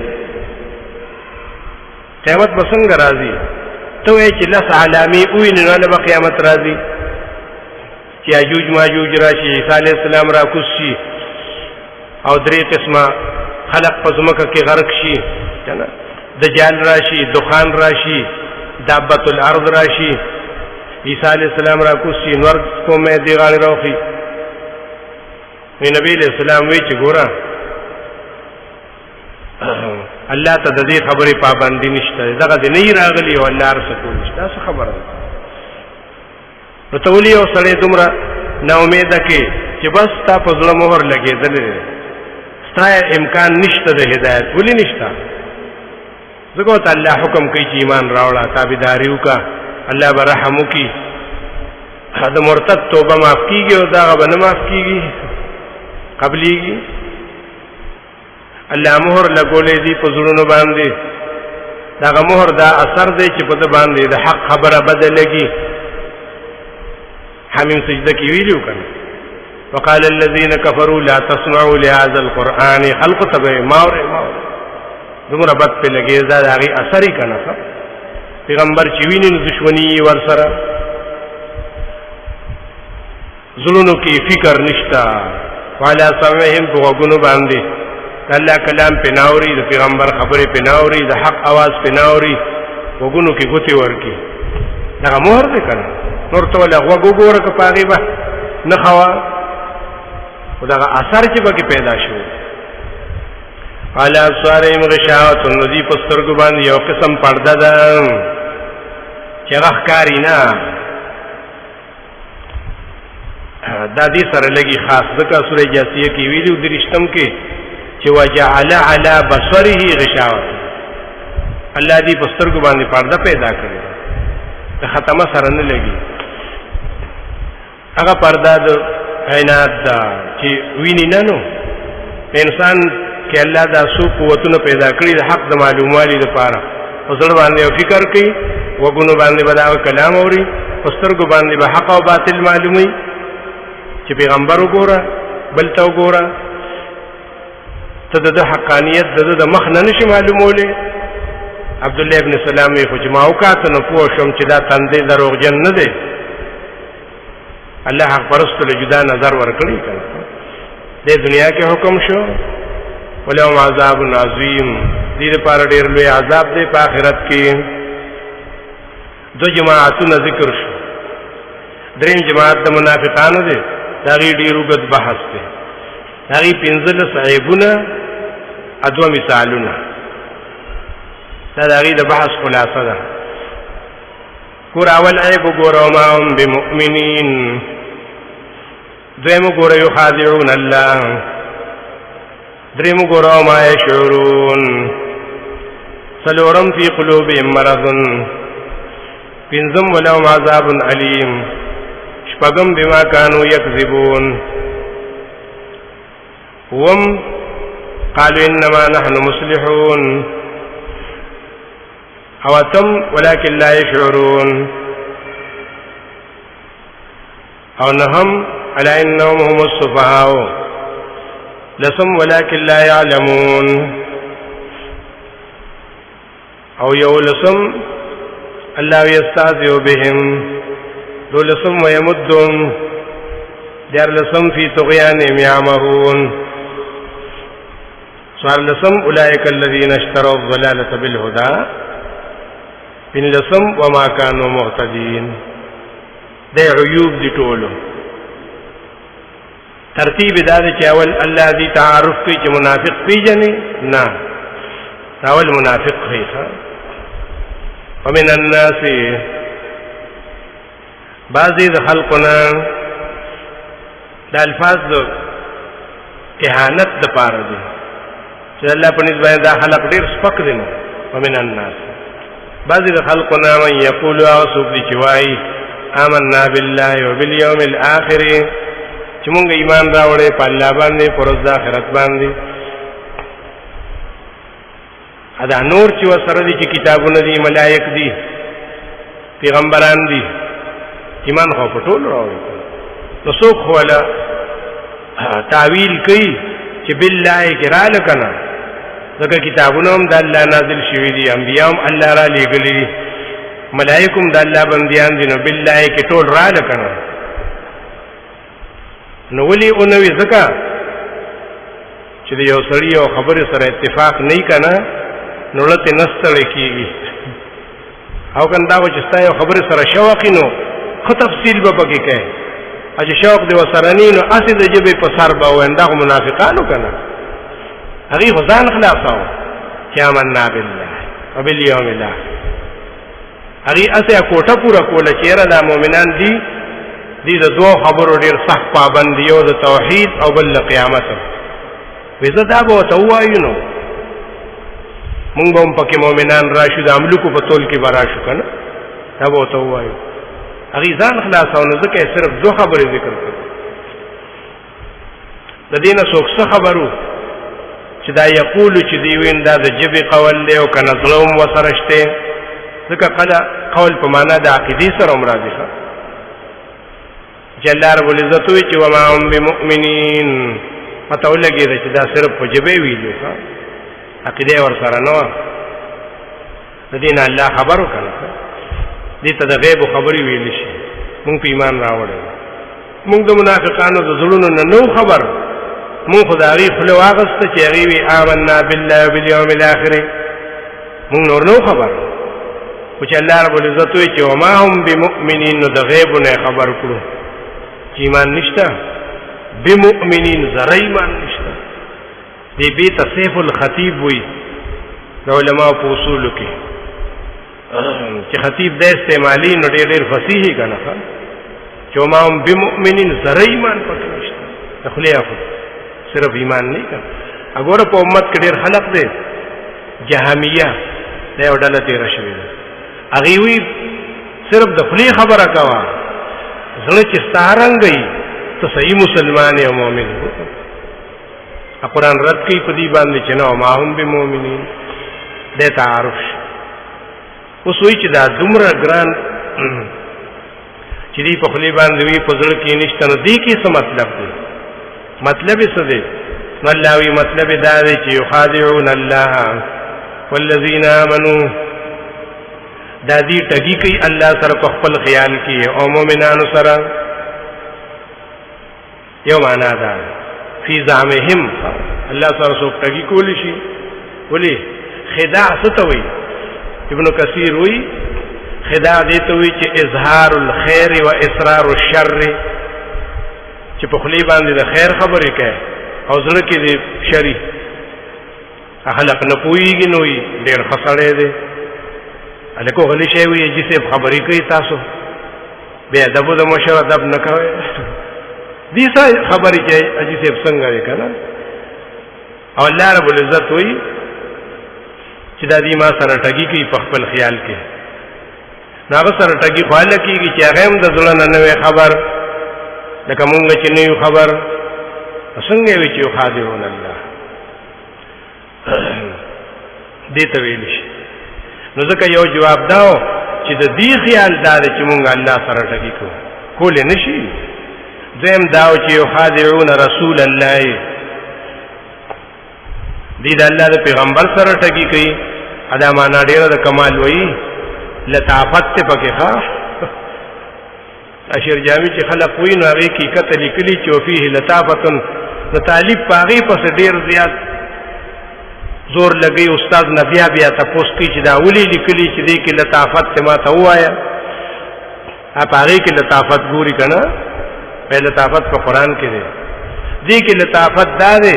Speaker 1: قیامت به څنګه راځي ته وی چې لس علامي وی نه له قیامت راځي چې یاجوج ماجوج راشي عیسی علیه السلام را کوشي او درې قسمه خلق په زمکه کې غرق شي کنه دجال راشي دخان راشي دابت الارض راشي عیسی علیہ السلام را کوشي نور کومه دی غاړي راوخي نبی علیہ السلام وی چې ګورا الله ته د دې خبرې پابندي نشته دغه دې نه راغلی او الله رسول نشته څه خبره نو ته ولي او سړی دومره نا امید کې چې بس تا په زړه مهر لګېدلې ستا امکان نشته د هدایت ولې نشته ځکه ته الله حکم کوي چې ایمان راوړه تابعداري وکړه الله به رحم وکړي د مرتد توبه معاف کیږي او دا به نه معاف کیږي قبليږي الله مهر لګولې دي په زړونو باندې دا مهر دا اثر دی چې په د باندې د حق خبره بدلږي حمیم سجده کې ویلو کنه وقال الذين كفروا لا تسمعوا لهذا القرآن خلق تبع ماور دومره بد په لګي دا هغه اثر یې کنه پیغمبر چې ویني دښمنی ور سره زلونو کې فکر نشتا والا سمهم په وګونو باندې الله کلام په ناوري د پیغمبر خبره په ناوري د حق आवाज په ناوري وګونو کې ګوتې ورکی دا مهر دې کنه نور ته ولا وګوره که پاغي به نه خوا دا اثر چې به پیدا شو الا سوارم غشاوت الذي پسترګ باندې یو قسم پرده ده چې راخکاری نه دا دې سره لګي خاص ځکه سورې جاسیه کې ویلو درشتم کې چې وجعل على بصره غشاوت الله دې پسترګ باندې پرده پیدا کړی ته ختمه سره نه لګي هغه پرده د عینات دا چې ویني نه نو انسان کې الله دا سو قوتونه پیدا کړی د حق د معلوماتي لپاره وزړ باندې فکر کوي وګونو باندې بداو کلام اوري پسترګ باندې به حق او باطل معلومي چې پیغمبر وګوره بل ته وګوره ته د حقانیت د مخ نه نشي معلوموله عبد الله ابن سلام یې خو جما وکړه نو پوه شم چې دا تندې دروغجن نه دی الله حق پرستو له جدا نظر ورکړي کړه د دنیا کې حکم شو ولهم عذاب عظیم دې لپاره ډېر لوی عذاب دی په آخرت کې دو جماعتونه ذکر شو دریم جماعت د منافقانو دی دا ډېر وګت بحث دی دا 15 عیبونه ادو مثالونه دا د بحث خلاصه ده ګور اول عیب ګور ما هم بمؤمنین دویم ګور یخادعون الله دریم ګور ما یشعرون سلورم فی قلوبهم مرض پنځم ولهم عذاب علیم شپږم بما كانوا یکذبون وم قالوا انما نحن مصلحون اوتم ولكن لا يشعرون او نهم الا انهم هم السفهاء لسم ولكن لا يعلمون او يولسم الله يستهزئ بهم دولسم ويمدهم دار لسم في طغيانهم يعمهون سؤال لسم اولئك الذين اشتروا الضلالة بالهدى ان لسم وما كانوا مهتدين ده عيوب دي ټولو ترتیب دا چې اول الله دې تعارف کوي چې منافق پیژني نه اول منافق خیخه ومن الناس بعضی د خلقنا د الفاظ د اهانت د پاره دي چې الله په نسبت دا خلق ډیر سپک دي نو ومن الناس بعضی د خلقنا من یقول اعوذ بجوای آمنا بالله وباليوم الاخر چې مونږ ایمان راوړې په الله باندې پر ورځ د آخرت باندې ادا نور چې وسره دي چې کتابونه دي ملائک دي پیغمبران دي ایمان خو په ټول راوړي نو څوک ولا تعویل کوي چې بالله کراله کنا ځکه کتابونه هم د الله نازل شوي دي انبیاء هم الله را لېږلي دي ملائکم د الله بندیان دي نو بالله کې ټول رااله کنا نو ولي اونوي ځکه چې یو سړی او خبره سره اتفاق نه کنا نو لته نستړ کیږي او کنده و چې ستاسو خبره سره شوقي نو خو تفصیل به پکې کوي چې شوق دی وسرنی نو اسی د جبه په سر به ونده منافقانو کنا هغه ځان خلاصو چې آمنا بالله وباليوم الاخر هغه اسه کوټه پورا کوله چیرې د مؤمنان دي دې د دوه خبرو ډېر سخت پابند یو د توحید او بل د قیامت وې زه دا به ورته ووایو نو مونږ به هم پکې مؤمنان راشو د املوکو په تول کې به راشو که نه دا به ورته ووایو هغې ځان خلاصو نو ځکه یې صرف دوه خبرې ذکر کړو د دې نه څوک څه خبرو چې دا یقولو چې دی وین دا د ژبې قول دی او که نه زړه هم ورسره شته ځکه کله قول په معنا د عقیدې سره هم راځي چې الله رب العزت وایي چې وما هم بمؤمنین پته ولګېده چې دا صرف په ژبې ویلي عقیده ورسره نه وه د دې نه الله خبر وکړه دې ته د غیبو خبرې ویلی شي مونږ په ایمان راوړی مونږ د منافقانو د زړونو نه نو خبر مونږ خو د هغې خوله واغسته چې هغې وي آمنا بالله وبالیوم الاخر مونږ نور نو خبر خو چې الله رب العزت وایي چې وما هم بمؤمنین نو د غیبو نه خبر کړو چې ایمان نشته بمؤمنین ذره ایمان نشته دی بیت سیف الخطیب وی د علماء په اصولو کې چې خطیب د استعمالي نو ډېر فصیح کنه چې وما هم بمؤمنین ذره ایمان پکې نشته د خولې اخو صرف ایمان نه کنه وګوره په امت کې ډېر خلق دی جهمیه دا یو ډله تېره شوې ده هغې وی صرف د خولې خبره کوه زړه چې ستا رنګ ته صحیح مسلمان او مؤمن قرآن رد کی پدی باندې چې نو ما هم بمؤمنین د تعارف اوس وایي چې دا دومره ګران چې دې په خولې باندې وي په زړه کې نشته نو دې کې څه مطلب دی مطلب یې څه دی نو الله وایي مطلب یې دا دی چې یخادعون الله والذین آمنوا دا دې ټګي کوي الله سره په خپل خیال کې او مؤمنانو سره یو معنا ده فی زعمهم الله سره څوک ټګي کولی شي ولې خداع څه ته وایي ابن کثیر وایي خداع دې ته وایي چې اظهار الخير و اسرار الشر چې په خولې باندې د خیر خبرې کوي او زړه کې د شري خلق نه پوهېږي نو ډېر ښه سړی دی هلکو غلی شی وي حاجي صاحب خبرې کوي تاسو بې ادبو د مشر ادب نه کوئ دې څه خبرې چې حاجي صاحب څنګه دی که نه او الله رب العزت وایي چې دا دې ما سره ټګي کوي په خپل خیال کې نو هغه سره ټګي خو هله کېږي چې هغه هم د زړه نه نه وي خبر لکه مونږ چې نه یو خبر څنګه وي چې یخادعون الله دې ته ویلی شي نو ځکه یو جواب داو چې د دې خیال دا دی چې مونږ الله سره ټګي کوو کولی نه شي دویم داو چې یخادعون رسول الله دې د الله د پیغمبر سره ټګي کوي ادا معنا ډېره د کمال وایي لطافت ته پکې ښه اشیر جامع چې خلق وایي نو هغې کې کته لیکلي چې وفیه لطافت د طالب په هغې پسې ډېر زیات زور لګوي استاد نه بیا بیا تپوس کوي چې دا ولې لیکلي چې دې کې لطافت ته ما ته ووایه په هغې کې لطافت ګوري که نه په لطافت په قرآن کې دی دې کې لطافت دا دی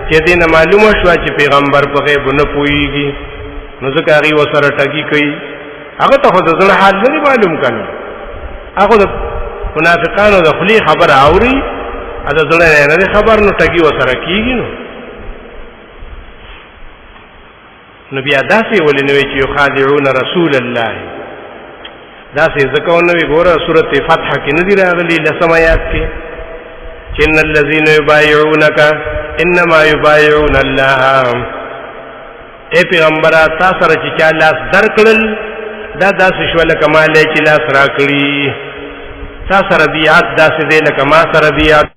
Speaker 1: چې دې نه معلومه شوه چې پیغمبر په غیب نه پوهېږي نو ځکه هغې ورسره ټګي کوي هغه ته خو د زړه حال نه دی معلوم که نه هغه د منافقانو د خولې خبره اوري د زړه نه دی خبر نو ټګي ورسره کېږي نو بیا داسې ولې نه وي چې یخادعون رسول الله داسې ځکه ونه وي ګوره سورت فتح کې نه دي راغلي لسم آیات کې چې ان الذین یبایعونک انما یبایعون الله اے پیغمبره تا سره چې چا لاس درکړل دا داسې شوه لکه ما چې لاس راکړي تا سره بیعت داسې دی لکه ما سره بیعت